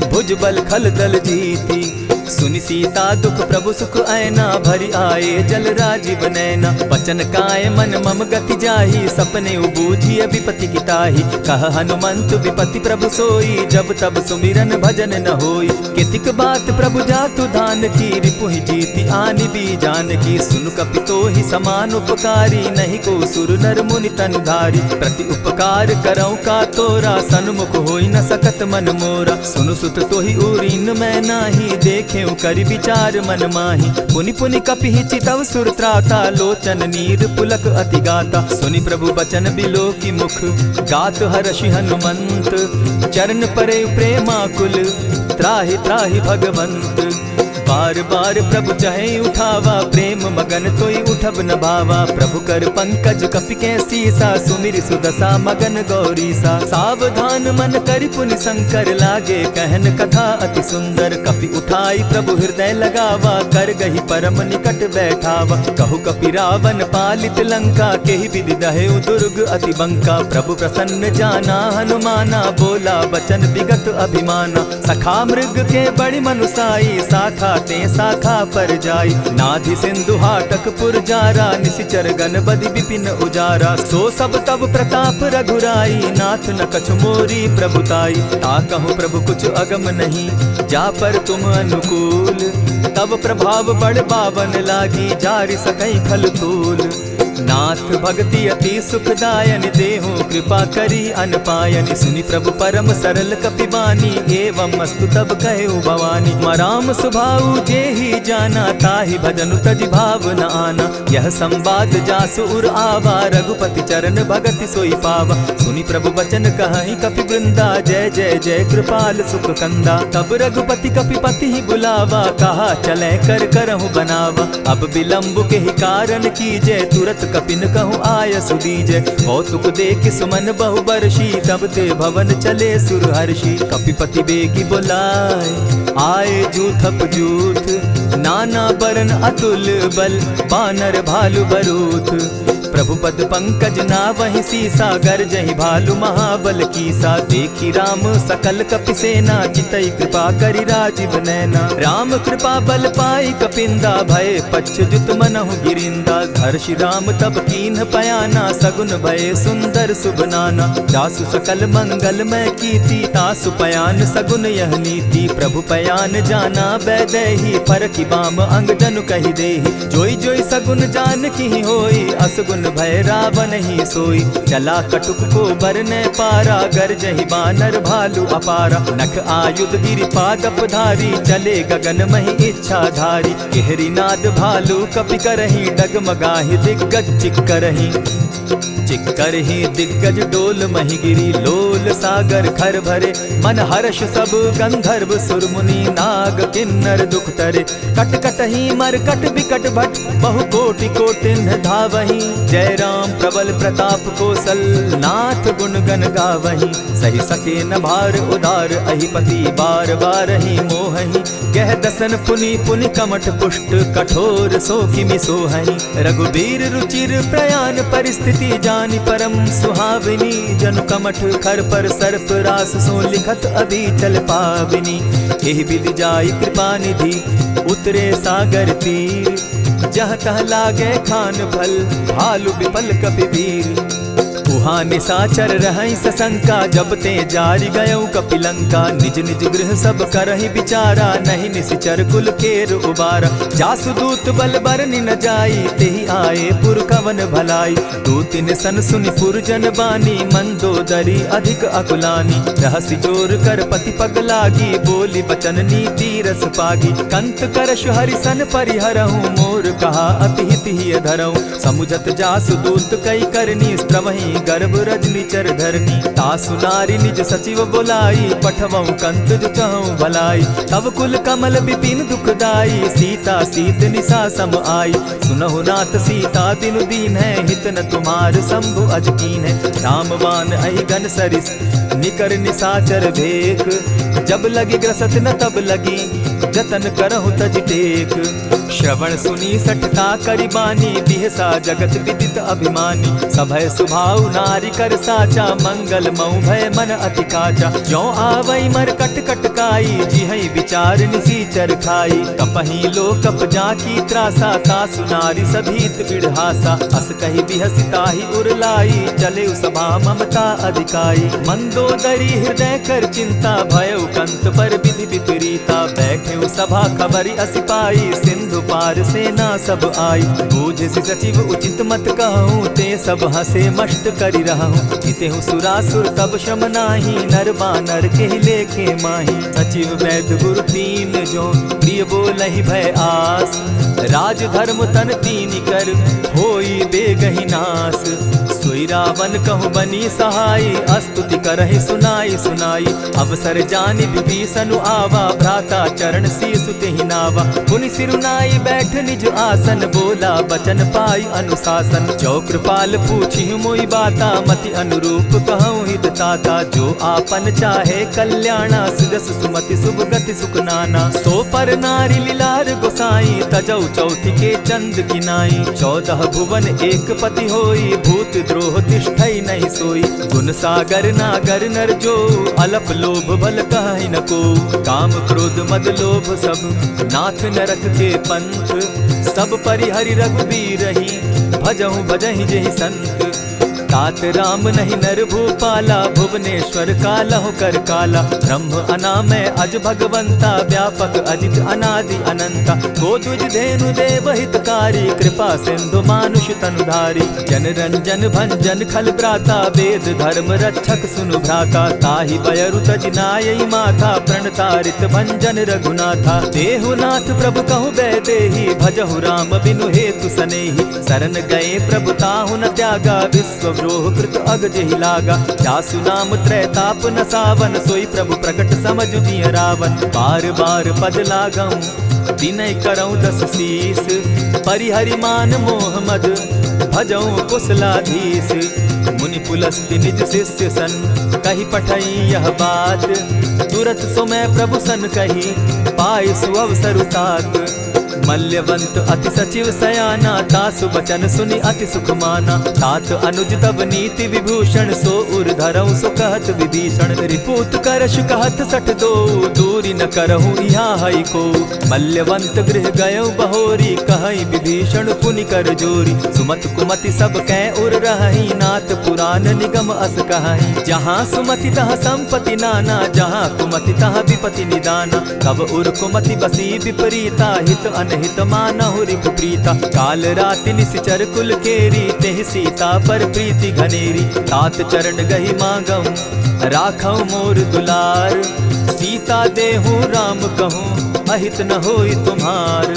भुज बल खल दल जीती। सुनि सीता दुख प्रभु सुख ऐना, भरी आए जल राजीव नैना। वचन काय मन मम गति जाहि, सपने बूझिय विपति किताहि। कह हनुमंत विपति प्रभु सोई, जब तब सुमिरन भजन न होई। कितिक बात प्रभु जातु धान की, रिपुहि जीति आनि भी जान की। सुनु कपितोहि समान उपकारी, नहीं को सुर नर मुनि तनु धारी। प्रति उपकार करौ का तोरा, सन्मुख होई न सकत मन मोरा। सुनु सुत तोहि उरीन मैं नाही, देखे करि विचार मन माही। पुनि पुनि कपिहि चितव सुर त्राता, लोचन नीर पुलक अति गाता। सुनि प्रभु बचन बिलो की मुख, गात हर्षि हनुमंत। चरण परे प्रेमाकुल, त्राहि त्राहि भगवंत। बार बार प्रभु चाहे उठावा, प्रेम मगन तोई उठब न भावा। प्रभु कर पंकज कपि के सीसा, सुमिर सुदशा मगन गौरीसा। सावधान मन करि पुनि शंकर, लागे कहन कथा अति सुंदर। कपि उठाई प्रभु हृदय लगावा, कर गही परम निकट बैठावा। कहु कपि रावण पालित लंका, केहि विधि दहेउ दुर्ग अति बंका। प्रभु प्रसन्न जाना हनुमाना, बोला बचन विगत अभिमाना। सखा मृग के बड़ी मनुसाई, साखा ते शाखा पर जाई। नाधि सिंधु हाटक पुर जारा, निशिचर गण बदि विपिन उजारा। सो सब तब प्रताप रघुराई, नाथ न कछु मोरी प्रभुताई। ता कहूँ प्रभु कुछ अगम नहीं, जा पर तुम अनुकूल। तब प्रभाव बड़ पावन लागी, जारि सकई खल तूल। नाथ भक्ति अति सुखदायन, देहु कृपा करी अनपायन। सुनि प्रभु परम सरल कपिबानी, एवं अस्तु तब कहे भवानी। मराम सुभाऊ जेहि जाना, ताहि भजनु तजि भाव न आना। यह संवाद जासु उर आवा, रघुपति चरण भगति सोई पावा। सुनि प्रभु बचन कहि कपि वृंदा, जय जय जय कृपाल सुख कंदा। तब रघुपति कपिपति ही बुलावा, कहा चले कर करहु बनावा। अब विलंब के ही कारण कीजय, तुरत कपिन कहूँ आय सुदीजय। कौतुक देख सुमन बहु बरसी, तब ते भवन चले सुर हर्षि। कपिपति बेगी बुलाए, आए जूथप जूथ। नाना बरन अतुल बल, बानर भालु बरूथ। प्रभु पद पंकज ना वही सीसा, गर्जहि भालु महाबल कीसा। देखी राम सकल कपि सेना, चितई कृपा करि राजीव नैना। राम कृपा बल पाई कपिंदा, भय पच्युत मनहु गिरिंदा। हर्षि राम तब कीन्ह पयाना, सगुन भय सुंदर शुभ नाना। जासु सकल मंगल मैं कीति, तासु पयान सगुन यह नीति। प्रभु पयान जाना बैदेही, फरकि बाम अंग जनु कहि देहि। जोई जोई सगुन जान की होई, असगुन भय रावण ही सोई। चला कटुक को बरने पारा, गरजहि बानर भालु अपारा। नख आयुध गिरिपादप धारी, चले गगन महि इच्छा धारी। केहरी नाद भालु कपि करहि, डगमगाहि दिग्गज चिक्करहि। चिक्करहि दिग्गज डोल महि गिरी, लोल सागर खर भरे। मन हर्ष सब गंधर्व सुर मुनि, नाग किन्नर दुख तरे। कट कटहि मरकट बिकट भट, बहु कोटि कोटिन्ह धावहि। जय राम प्रबल प्रताप कौशल, नाथ गुण गण गावहि। सही सके न भार उदार, अहिपति बार बार ही मोहहि। कह दसन पुनि पुनि कमठ पुष्ट, कठोर सो किमि सोहहि। रघुबीर रुचिर प्रयाण परिस्थिति, जानि परम सुहाविनी। जनु कमठ खर पर सर्प रास, सो लिखत अभी चल पाविनी। एहि विधि जाई कृपा निधि, उतरे सागर तीर। जह तह लागे खान फल, भालु विपल कपि वीर। उह वहाँ निशाचर रहई सशंका, जब ते जारी गयऊ कपिलंका। निज निज गृह सब करहि विचारा, नहीं निशिचर कुल केर उबारा। जासुदूत बल बरनि न जाई, तेहि आए पुर कवन भलाई। दूतिन सन सुनि पुरजन बानी, मंदोदरी अधिक अकुलानी। रहसि जोर कर पति पग लागी, बोली बचन नीति रस पागी। कंत करश हरिसन परिहरहूँ, मोर कहा अति हित ही धरऊँ। समुझत जासुदूत कई करनी, स्त्रवहि गर्भ रजनी चर धरनी। तासु नारी निज सचिव बोलाई, पठवऊँ कंत जो चहूँ भलाई। तब कुल कमल विपिन दुखदाई, सीता सीत निशा सम आई। सुनहु नाथ सीता दिनु दीन है, हित न तुम्हार शंभु अजकीन है। रामवान अहि गन सरिस निकर निशाचर भेक, जब लगी ग्रसत न तब लगी जतन करहु तज टेक। श्रवण सुनी सठता करिबानी, बिहसा जगत विदित अभिमानी। सभय सुभाव नारी कर साचा, मंगल मऊ भय मन अति काचा। जो आवई मर कट कट काई, जिहई विचार निसीचर खाई। कपही लो कप जाकी त्रासा, तासु नारी सभीत बिढ़ासा। अस कही बिहसिताहि उरलाई, चले सभा ममता अधिकाई। मंदोदरी हृदय कर चिंता, भयउ कंत पर विधि विपरीता। बैठे सभा खबरी असिपाई, सिंधु पार सेना सब आई। बूझसि सचिव उचित मत कहूँ, ते सब हसे मष्ट करि रहूँ। इतेहु सुरासुर तब श्रम नाही, नर बानर के लेखे माही। सचिव वैद्य गुरु तीन जो, प्रिय बोलहि भय आस। राज धर्म तन तीन कर, होई बेगहि नास। सोई रावण कहु बनी सहाई, अस्तुति करहि सुनाई सुनाई। अवसर जानि विभीषण आवा, भ्राता चरण शीस तेहि नावा। पुनि सिरुनाई बैठ निज आसन, बोला बचन पाई अनुशासन। जो कृपाल पूछि मोई बाता, मति अनुरूप कहूँ हित ताता। जो आपन चाहे कल्याणा, सुजस सुमति शुभ गति सुख नाना। सो पर नारी लीलार गोसाई, तजौ चौथि के चंद किनाई। 14 भुवन एक पति होई, भूत द्रोह तिष्ठई नहीं सोई। गुण सागर नागर नर जो, अलप लोभ बल कहि न को। काम क्रोध मद लोभ सब, नाथ नरक के पंथ। सब परिहरि रघुबीरहि, भजहु भजहि जेहि संत। तात राम नहीं नर भूपाला, भुवनेश्वर कालहु कर काला। ब्रह्म अनामय अज भगवंता, व्यापक अजित अनादि अनंता। गोद्विज धेनु देव हितकारी, कृपा सिंधु मानुष तनुधारी। जन रंजन भंजन खल भ्राता, वेद धर्म रक्षक सुनु भ्राता। ताहि बयरु तज नायई माथा, प्रणतारित भंजन रघुनाथा। देहुनाथ प्रभु कहु बैदेही, भजहु राम बिनु हेतु सनेही। शरण गए प्रभु ताहु न त्यागा, विश्व द्रोह कृत अग जेहि लागा। जासु नाम त्रैताप न सावन, सोई प्रभु प्रकट समझ जिय रावण। बार बार पद लागऊं, विनय करऊं 10 शीस। परिहरि मान मोह मद, भजऊं कुशलाधीश। मुनि पुलस्ति निज शिष्य सन, कही पठई यह बात। तुरत सो मैं प्रभु सन कही, पाई सुअवसर तात। मल्यवंत अति सचिव सयाना, तासु बचन सुनि अति सुख माना। तात अनुज तब नीति विभूषण, सो उर धरऊं सो कहत विभीषण। रिपुत करश कहत सठ दो, दूरी न करहूँ यहाँ हई को। मल्यवंत गृह गयऊ बहोरी, कहई विभीषण पुनि कर जोरी। सुमत कुमति सब कै उर रहई, नाथ पुराण निगम अस कहई। जहाँ सुमति तहाँ संपत्ति नाना, जहाँ कुमति तहाँ विपति निदाना। तब उर कुमति बसी विपरीता, हित अनहित मानहु रिपु प्रीता। काल राति निशिचर कुल केरी, तेहि सीता पर प्रीति घनेरी। तात चरण गहि मांगऊं, राखऊं मोर दुलार। सीता देहूँ राम कहूँ, अहित न होई तुम्हार।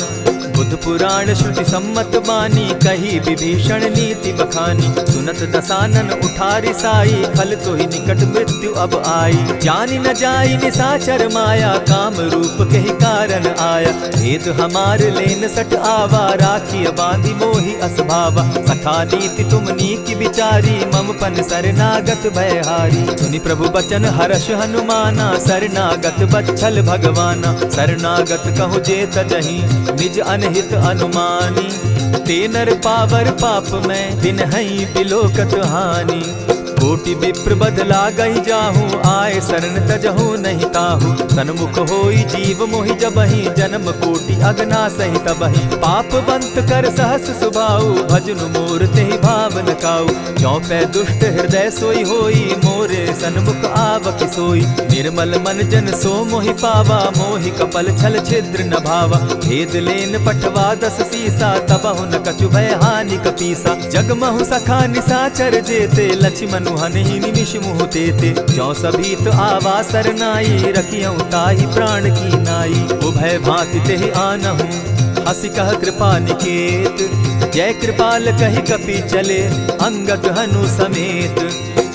बुध पुराण श्रुति सम्मत बानी, कही विभीषण नीति बखानी। सुनत दसानन उठारी साई, खल तो ही निकट मृत्यु अब आई। जानी न जाई निशाचर माया, काम रूप के ही कारण आया। भेद हमार लेन सट आवा, राखी बांधी मोहि असभावा। सखा नीति तुम नीति विचारी, मम पन शरणागत भयहारी। सुनि प्रभु बचन हर्ष हनुमाना, शरणागत बच्छल भगवाना। शरणागत कहु जे तजहि, निज अनहित अनुमानी। ते नर पावर पाप में, दिन हई बिलोकत हानि। कोटि विप्र बदला गई जाहूँ, आए शरण तजहू नहीं ताहू। सन्मुख होई जीव मोहि जबहि, जन्म कोटि अगना सही तबहि। पाप बंत कर सहस सुभाऊ, भजनु मोर तेहि भावन काऊ। ज्यों पै दुष्ट हृदय सोई होई, मोरे सन्मुख आवक सोई। निर्मल मन जन सो मोहि पावा, मोहि कपल छल छिद्र न भावा। भेद लेन पठवा दस सीसा, तबहु न कछु भय हानि कपीसा। जगमहु सखा निसाचर जेते, लक्ष्मनु हनहि निमिष मुहु तेते। ज्यों सभीत आवा सरनाई, रखियौ ताहि प्राण की नाई। उभय भांति तेहि आनहु, हसी कह कृपा निकेत। जय कृपाल कहि कपि चले, अंगद हनु समेत।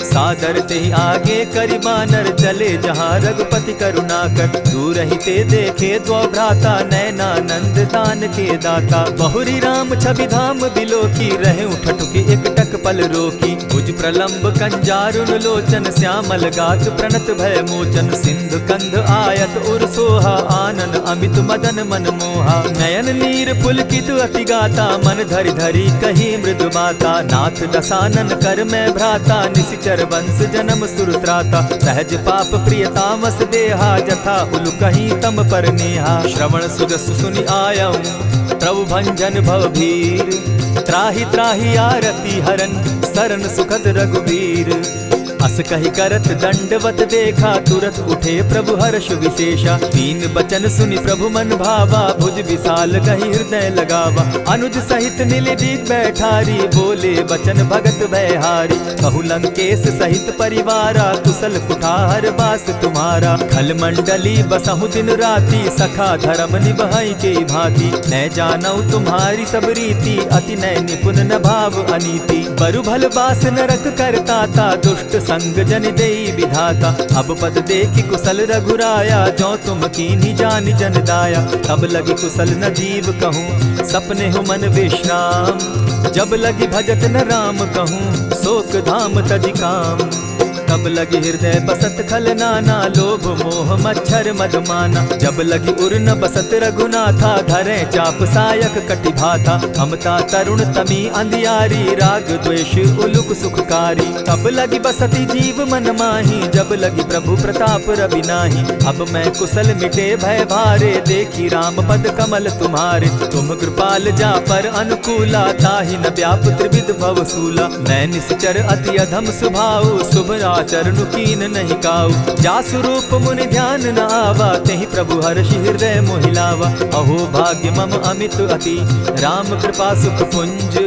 सादर तेहि आगे करि बानर, चले जहाँ रघुपति करुणाकर। दूर ही ते देखे द्वौ भ्राता, नयनानंद दान के दाता। बहुरी राम छवि धाम बिलोकी, रहे ठठुकी एकटक पल रोकी। भुज प्रलंब कंजारुन लोचन, श्यामल गात प्रणत भय मोचन। सिंधु कंध आयत उर सोहा, आनन अमित मदन मन मोहा। नयन नीर पुलकित अति गाता, मन धरि धरि कही मृदु बाता। नाथ दसानन कर मैं भ्राता, निशिचर वंश जन्म सुरत्राता। सहज पाप प्रियतामस देहा, जथा उलु कहीं तम पर नेहा। श्रवण सुजस सुनि आयऊं, प्रभु भंजन भव भीर। त्राहि त्राहि आरती हरन, सरन सुखद रघुबीर। अस कहि करत दंडवत देखा, तुरत उठे प्रभु हर्ष विशेषा। तीन बचन सुनि प्रभु मन भावा, भुज विशाल कहि हृदय लगावा। अनुज सहित नीलदीप बैठारी, बोले बचन भगत भयहारी। कहु लंकेश सहित परिवारा, कुशल कुठार बास तुम्हारा। खल मंडली बसहु दिन राति, सखा धर्म निभाई के भांति। न जानऊ तुम्हारी सब रीति, अति नय निपुण न भाव अनीति। बरु भल बास नरक करताता, दुष्ट संग जन देई विधाता। अब पद देखि कुशल रघुराया, जो तुम कीन्ही जानि जन दाया। तब लगी कुशल न जीव कहूँ, सपने हो मन विश्राम। जब लगी भजत न राम कहूँ, शोक धाम तजि काम। तब लगी हृदय बसत खल नाना, लोभ मोह मच्छर मदमाना। जब लगी उर न बसत रघुनाथा, धरे चाप सायक कटि भाथा। ममता तरुण तमी अंधियारी, राग द्वेष उलुक सुखकारी। तब लगी बसती जीव मन माही, जब लगी प्रभु प्रताप रवि नाही। अब मैं कुशल मिटे भय भारे, देखी राम पद कमल तुम्हारे। तुम कृपाल जा पर अनुकूला, ताहि न व्याप त्रिविध भव सूला। मैं निश्चर अति अधम स्वभाव, शुभ चरण कीन नहीं काऊ। जासु रूप मुनि ध्यान न आवा, तेहि प्रभु हर्षि हृदय मोहिलावा। अहो भाग्य मम अमित अति, राम कृपा सुख पुंज।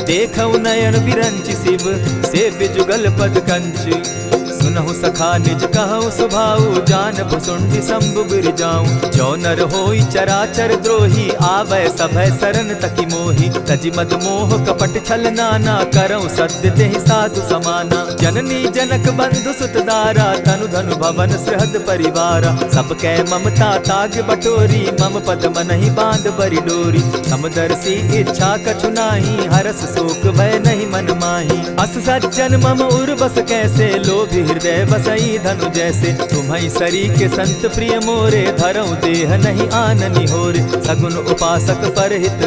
देखऊ नयन विरंचि शिव, सेव्य जुगल पद कंच। सुनहु सखा निज कहूँ सुभाऊ, जानब सुंडि शंभु गिर जाऊं। जो नर होई चराचर द्रोही, आवे सभय शरण तकी मोही। तजि मद मोह कपट छल नाना, करऊं सत्य तेहि साधु समाना। जननी जनक बंधु सुत दारा, तनु धनु भवन सृहद परिवारा। सब कै ममता ताग बटोरी, मम पद मनहि बांध बरि डोरी। समदर्शी इच्छा कछु नाही, हरस शोक भय नहीं मन माही। अस सज्जन मम उर बस कैसे, लोभी हृदय बसई धनु जैसे। तुम्हि सरी के संत प्रिय मोरे, धरऊं देह नहीं आननि होरे। सगुन उपासक परहित,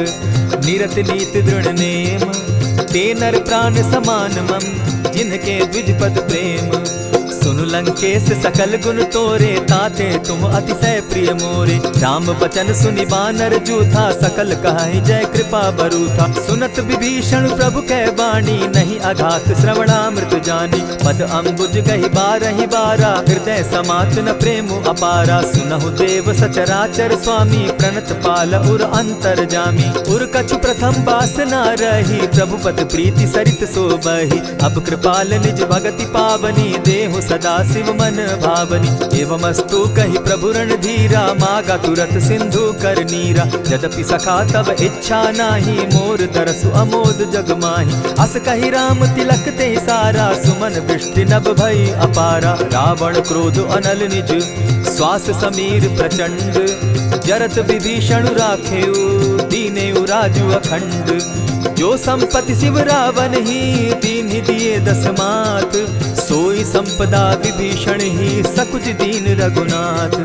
निरत नीत दृढ़ नेम। ते नर प्राण समान मम, जिनके द्विज पद प्रेम। सुनु लंकेश सकल गुण तोरे, ताते तुम अतिशय प्रिय मोरे। राम बचन सुनि बानर जूथा, सकल कहाहि जय कृपा बरूथा। सुनत विभीषण प्रभु कै बाणी, नहीं अघात श्रवणामृत जानी। पद अम्बुज गहि बारहि बारा, हृदय समात न प्रेम अपारा। सुनहु देव सचराचर स्वामी, प्रणत पाल उर अंतर जामी। उर कछु प्रथम बास न रही, प्रभु पद प्रीति सरित सोबहि। अब कृपाल निज भगति पावनी, देहु सदा शिव मन भावनी। एवमस्तु कहि प्रभु रणधीरा, मागा तुरत सिंधु कर नीरा। यद्यपि सखा तब इच्छा नाही, मोर दरसु अमोद जग माही। अस कहि राम तिलक ते सारा, सुमन दृष्टि नभ भई अपारा। रावण क्रोध अनल निज, श्वास समीर प्रचंड। जरत विभीषण राखेउ, दीनेउ राजु अखंड। जो संपत्ति शिव रावण ही, दीन्हि दिए दस मात। सोई संपदा विभीषण ही सकुच दीन रघुनाथ।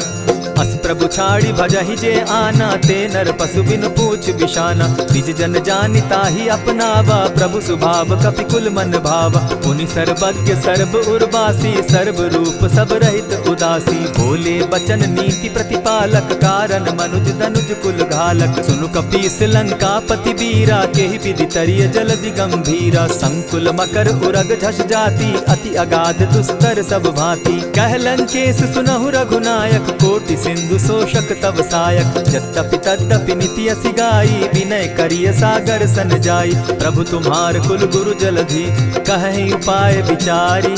अस प्रभु छाड़ी भजहि जे आना, ते नर पशु बिन पूछ बिशाना। निज जन जानिता ही अपनावा, प्रभु स्वभाव कपि कुल मन भावा। मुनि सर्वज्ञ सर्व उर्वासी, सर्व रूप सब रहित उदासी। बोले बचन नीति प्रतिपालक, कारण मनुज दनुज कुल घालक। सुनु कपीस लंकापति बीरा, केहि विधि तरिय जलधि गंभीरा। संकुल मकर उरग झष जाति, अति अगाध दुस्तर सब भांति। कह लंकेश सुनहु रघुनायक, कोटि सिंधु शोषक तव सायक। यद्यपि तद्यपि निति असि गाई, विनय करिय सागर सन जाई। प्रभु तुम्हार कुल गुरु जलधि, कहि उपाय विचारी।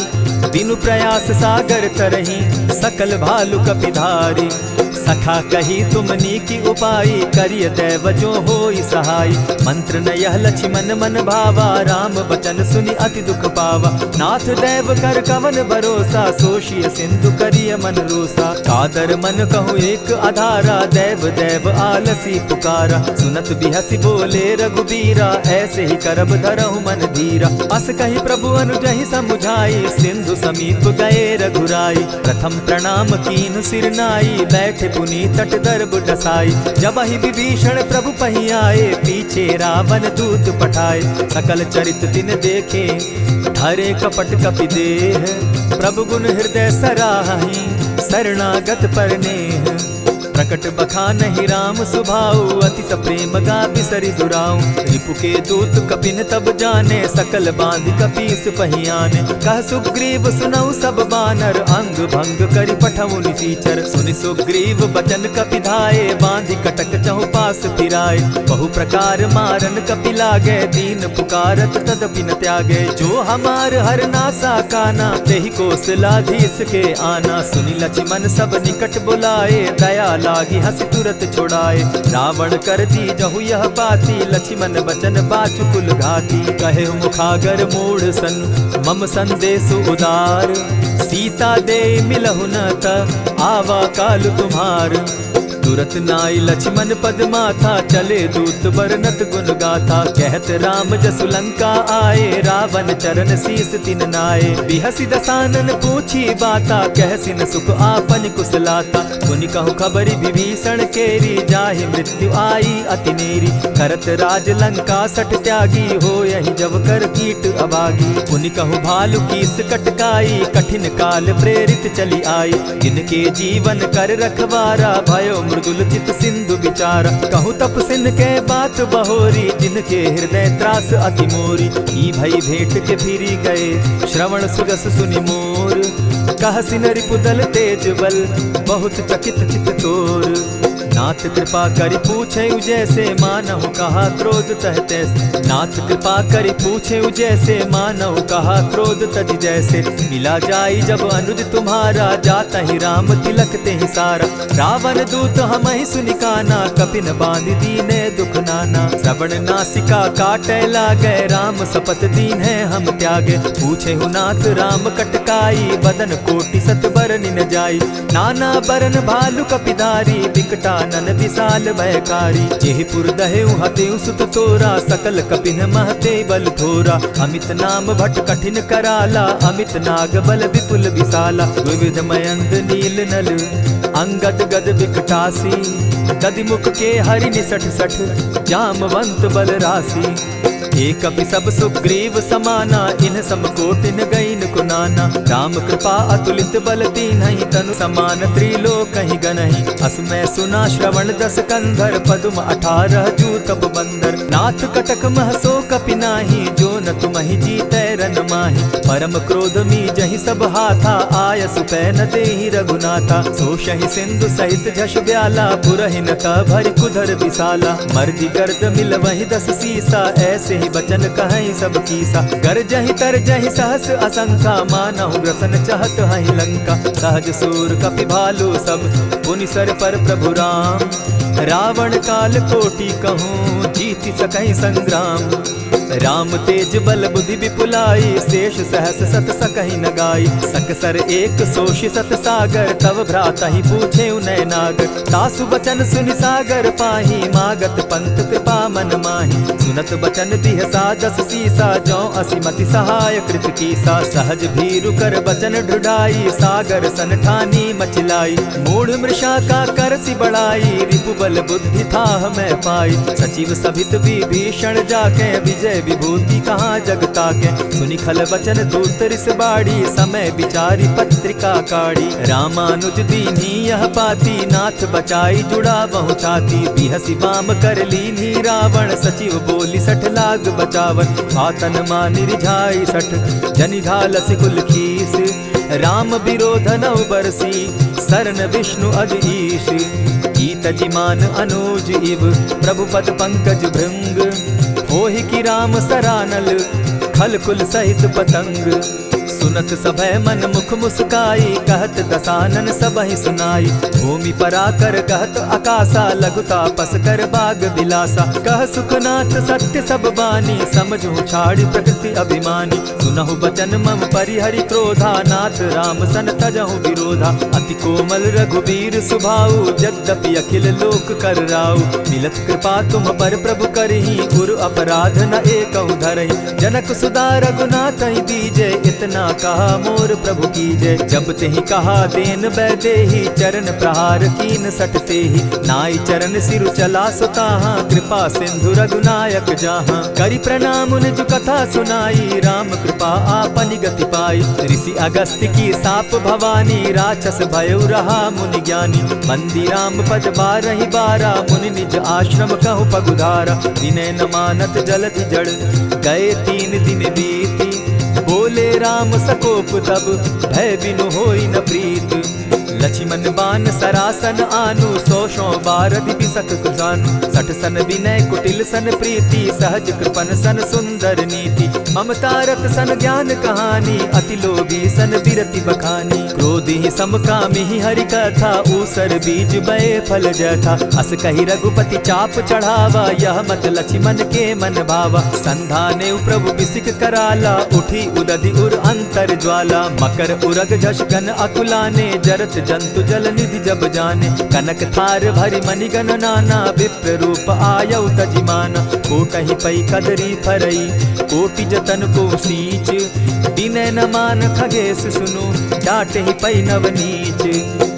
बिनु प्रयास सागर तरही, सकल भालु कपिधारी। सखा कही तुमनी की उपाई, करिय दैव जो होई सहाय। मंत्र न यह लक्ष्मण मन भावा, राम बचन सुनि अति दुख पावा। नाथ दैव कर कवन भरोसा, सोषिय सिंधु करिय मन रोसा। कादर मन कहूँ एक आधारा, दैव दैव आलसी पुकारा। सुनत बिहसी बोले रघुबीरा, ऐसे ही करब धरहु मन धीरा। अस कही प्रभु अनुजहि समुझाई, सिंधु समीप गए रघुराई। प्रथम प्रणाम कीन सिर नाई, बैठे पुनि तट दर्ब डसाई। जब ही विभीषण प्रभु पही आए, पीछे रावण दूत पठाए। सकल चरित दिन देखे, धरे कपट कपि देह। प्रभु गुण हृदय सराहि, शरणागत पर नेह। प्रकट बखानहि राम सुभाऊ, अति प्रेम गा बिसरि दुराऊ। रिपु के दूत कपिन तब जाने, सकल बांधि कपीस पहियाने। कह सुग्रीव सुनऊ सब बानर, अंग भंग करि पठऊ निसीचर। सुनि सुग्रीव बचन कपि धाये, बांधि कटक चहु पास फिराए। बहु प्रकार मारन कपि लागे, दीन पुकारत तदपि न त्यागे। जो हमार हर नासा काना, तेहि कौशलाधीश के आना। सुनि लक्ष्मण सब निकट बुलाए, दया लागी हंस तुरत छुड़ाए। रावण कर दी जहु यह बाती, लक्ष्मण बचन बाचु कुल घाती। कहे मुखागर मूढ़ सन, मम संदेश उदार। सीता दे मिलहु न त, आवा काल तुम्हार। तुरत नाई लक्ष्मण पद माथा, चले दूत बरनत गुण गाथा। कहत राम जसु लंका आए, रावण चरण शीस तिन नाए। बिहसी दसानन पूछी बाता, कहसिन सुख आपन कुशलाता। सुनि कहु खबरि विभीषण केरी, जाहि मृत्यु आई अति नेरी। करत राज लंका सठ त्यागी, हो यही जब कर कीट अभागी। पुनि कहु भालु कीस कटकाई, कठिन काल प्रेरित चली आई। जिनके जीवन कर रखवारा, भयो मृदुल चित सिंधु विचारा। कहु तप सिन के बात बहोरी, जिनके हृदय त्रास अति मोरी। ई भई भेंट के फिरी गए, श्रवण सुगस सुनि मोर। कह सिन रिपुदल तेज बल, बहुत चकित चित तोर। नाथ कृपा करि पूछे जैसे, मानहु कहा क्रोध तह तैसे। नाथ कृपा करि पूछे जैसे, मानहु कहा क्रोध तज जैसे। मिला जाई जब अनुज तुम्हारा, जाता ही राम तिलक ते ही सारा। रावण दूत हमहि सुनि काना, कपिन बांधि दीने दुख नाना। श्रवण नासिका काटे लागे, राम सपत दीन है हम त्यागे। पूछे नाथ राम कटकाई, बदन कोटि सत बरनि न जाई। नाना बरन भालु कपिधारी, विकटा नन विशाल भयकारी। जेहि पुर दहेउ हतेउ सुत तोरा, सकल कपिन महते बल थोरा। अमित नाम भट कठिन कराला, अमित नाग बल विपुल विशाला। विविध मयंद नील नल, अंगद गद विकटासी। गदि मुख के हरि निसठ सठ, जामवंत बल राशि। एक कपि सब सुग्रीव समाना, इन सम कोटिन गईन कुनाना। राम कृपा अतुलित बल दीन्हि, तनु समान त्रिलोकहि गनहि। अस मैं सुना श्रवण दस कंधर, पदुम 18 जूतब बंदर। नाथ कटक मह सो कपि नाही, जो न तुमहि जीतै रन माहि। परम क्रोध मी जहि सब हाथा, आयसु पै न देहि रघुनाथा। सोषहि सिंधु सहित झष ब्याला, पुरहिन त भरि कुधर विशाला। मर्दि गर्द मिल वहि 10 सीसा, ऐसे ही बचन कहीं सब कीसा। गरजहि तरजहि सहस असंखा, मानहु ग्रसन चहत हहि लंका। सहज सूर कपि भालु सब, पुनि सर पर प्रभु राम। रावण काल कोटि कहूँ, जीति सकहि संग्राम। राम तेज बल बुद्धि विपुलाई, शेष सहस सत सकहि न गाई। सकसर एक सोषि सत सागर, तव भ्राता ही पूछे उनय नागर। तासु बचन सुनि सागर पाही, मागत पंत कृपा मन माही। सुनत बचन बिहसा दस सीसा, जौ असिमति सहाय कृत कीसा। सहज भीरु कर बचन ढुढ़ाई, सागर सन ठानी मचिलाई। मूढ़ मृषा का करसि बढ़ाई, रिपु बल बुद्धि थाह मैं पाई। सचिव सभित विभीषण जाके, विजय विभूति कहाँ जग ताके। सुनि खल बचन दूत रिस बाड़ी, समय विचारी पत्रिका काढ़ी। रामानुज दीन्ही यह पाती, नाथ बचाई जुड़ा बहु छाती। बिहसी बाम कर लीन्ही रावण, सचिव बोली सठ लाग बचावन। आतन मानि रिझाई सठ, जनि ढालसि कुल खीस। राम विरोध नौ बरसी, सरन विष्णु अज ईश। कीत जिमान अनुज इव, प्रभु पद पंकज भृंग। होहि की राम सरानल, खल कुल सहित पतंग। सुनत सभय मन मुख मुस्काई, कहत दसानन सबहि सुनाई। भूमि पराकर कहत आकाशा, लघुता पस कर बाग बिलासा। कह सुखनाथ सत्य सब बानी, समझू छाड़ी प्रकृति अभिमानी। सुनहु बचन मम परिहरि क्रोधा, नाथ राम सन तजहु विरोधा। अति कोमल रघुबीर सुभाऊ, यद्यपि अखिल लोक कर राऊ। मिलत कृपा तुम पर प्रभु करही, गुरु अपराध न एकहु धरहि। जनक सुदा रघुनाथ ही दीजे, इतना कहा मोर प्रभु की जय। जब तेहि कहा देन बैदेही, चरण प्रहार कीन सटते ही। नाई चरण सिरु चला सुताहा, कृपा सिंधु रघुनायक जाहा। करि प्रणाम निज कथा सुनाई, राम कृपा आपनि गति पाई। ऋषि अगस्त्य की साप भवानी, राक्षस भयउ रहा मुनि ज्ञानी। बंदी राम पद बारहि बारा, मुनि निज आश्रम कहु पगुधारा। विनय न मानत जलधि जड़, गए 3 दिन बीती। बोले राम सकोप तब, भय बिनु होई न प्रीत। लक्ष्मण बान सरासन आनु, 100 बारदि बिसक कुजानु। 60 सन विनय कुटिल सन प्रीति, सहज कृपन सन सुंदर नीति। ममता रत सन ज्ञान कहानी, अति लोभी सन बिरति बखानी। क्रोधि समकामी हरि कथा, ऊसर बीज बय फल जथा। अस कहि रघुपति चाप चढ़ावा, यह मत लक्ष्मण के मन भावा। संधाने प्रभु बिसिक कराला, उठी उदधि उर अंतर ज्वाला। मकर उरग झष गन अकुलाने, जरत जंतु जल निधि जब जाने। कनक थार भरि मणिगण नाना, विप्र रूप आयौ तजिमाना। कोटहि पै कदरी फरई, कोटि जतन को सींच। विनय न मान खगेश सुनु, डांटहि पै नवनीच।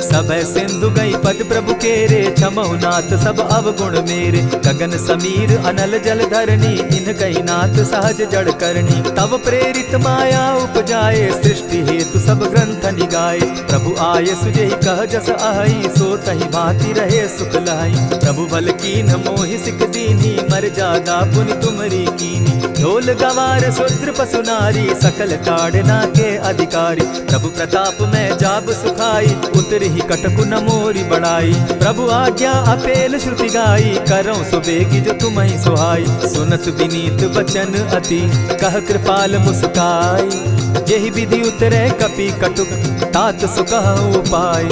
सब सिंधु गई पद प्रभु केरे, क्षमहु नाथ सब अवगुण मेरे। गगन समीर अनल जल धरनी, इन कही नाथ सहज जड़ करनी। तब प्रेरित माया उपजाए, सृष्टि हेतु सब ग्रंथ निगाए। प्रभु आये सुजेहि कह जस अहई, सो तहि भांति रहे सुख लहई। प्रभु बल कीन मोहि सिख दीनी, मर जादा पुनि तुमरी कीनी। ढोल गवार शूद्र पशु नारी, सकल ताड़ना के अधिकारी। प्रभु प्रताप में जाब सुखाई, उतरहि कटकु न मोरी बड़ाई। प्रभु आज्ञा अपेल श्रुति गाई, करौं सुबेगी जो तुम्हि सुहाई। सुनत विनीत बचन अति, कह कृपाल मुस्काई। जेहि विधि उतरे कपि कटुक, तात सुकहु उपाय।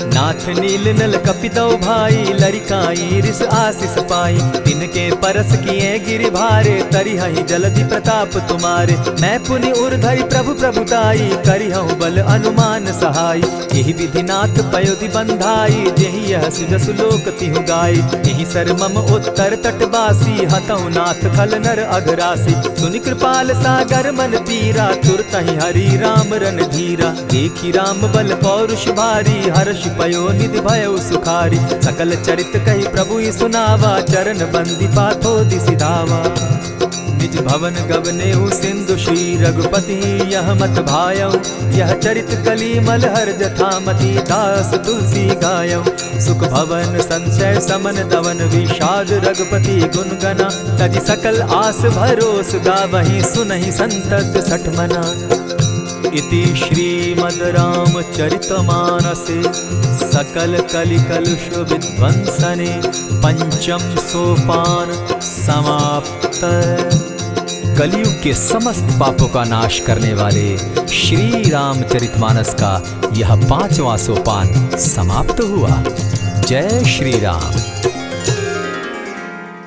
नाथ नील नल कपि दौ भाई, लरिकाई रिस आशीष पाई। तिनके परस किए गिरि भारे, तरिहहि जलधि प्रताप तुम्हारे। मैं पुनि उर्धरि प्रभु प्रभुताई, करिहु बल अनुमान सहाय। एहि विधि नाथ पयोधि बंधाई, जेहि यह सुजसु लोक तिहु गाई। एहि सर मम उत्तर तटवासी, हतहु नाथ खल नर अघरासी। सुनि कृपाल सागर मन पीरा, तुरतहि हरि राम रन धीरा। देखी राम बल पौरुष भारी, हर्ष पयो निधि भयउ सुखारी। सकल चरित कहि प्रभु ही सुनावा, चरण बंदी पाथो दिसि धावा। निज भवन गवनेहु सिंधु श्री रघुपति, यह मत भायौ। यह चरित कली मलहर जथामति, दास तुलसी गायौ। सुख भवन संशय समन दवन, विषाद रघुपति गुण गना। तजि सकल आस भरोस, गावहि सुनहि संतत सठ मना। इति श्रीमद् रामचरितमानसे, सकल कलि कलुष विध्वंसने। पंचम सोपान समाप्त। कलयुग के समस्त पापों का नाश करने वाले श्री रामचरितमानस का यह 5वां सोपान समाप्त हुआ। जय श्री राम।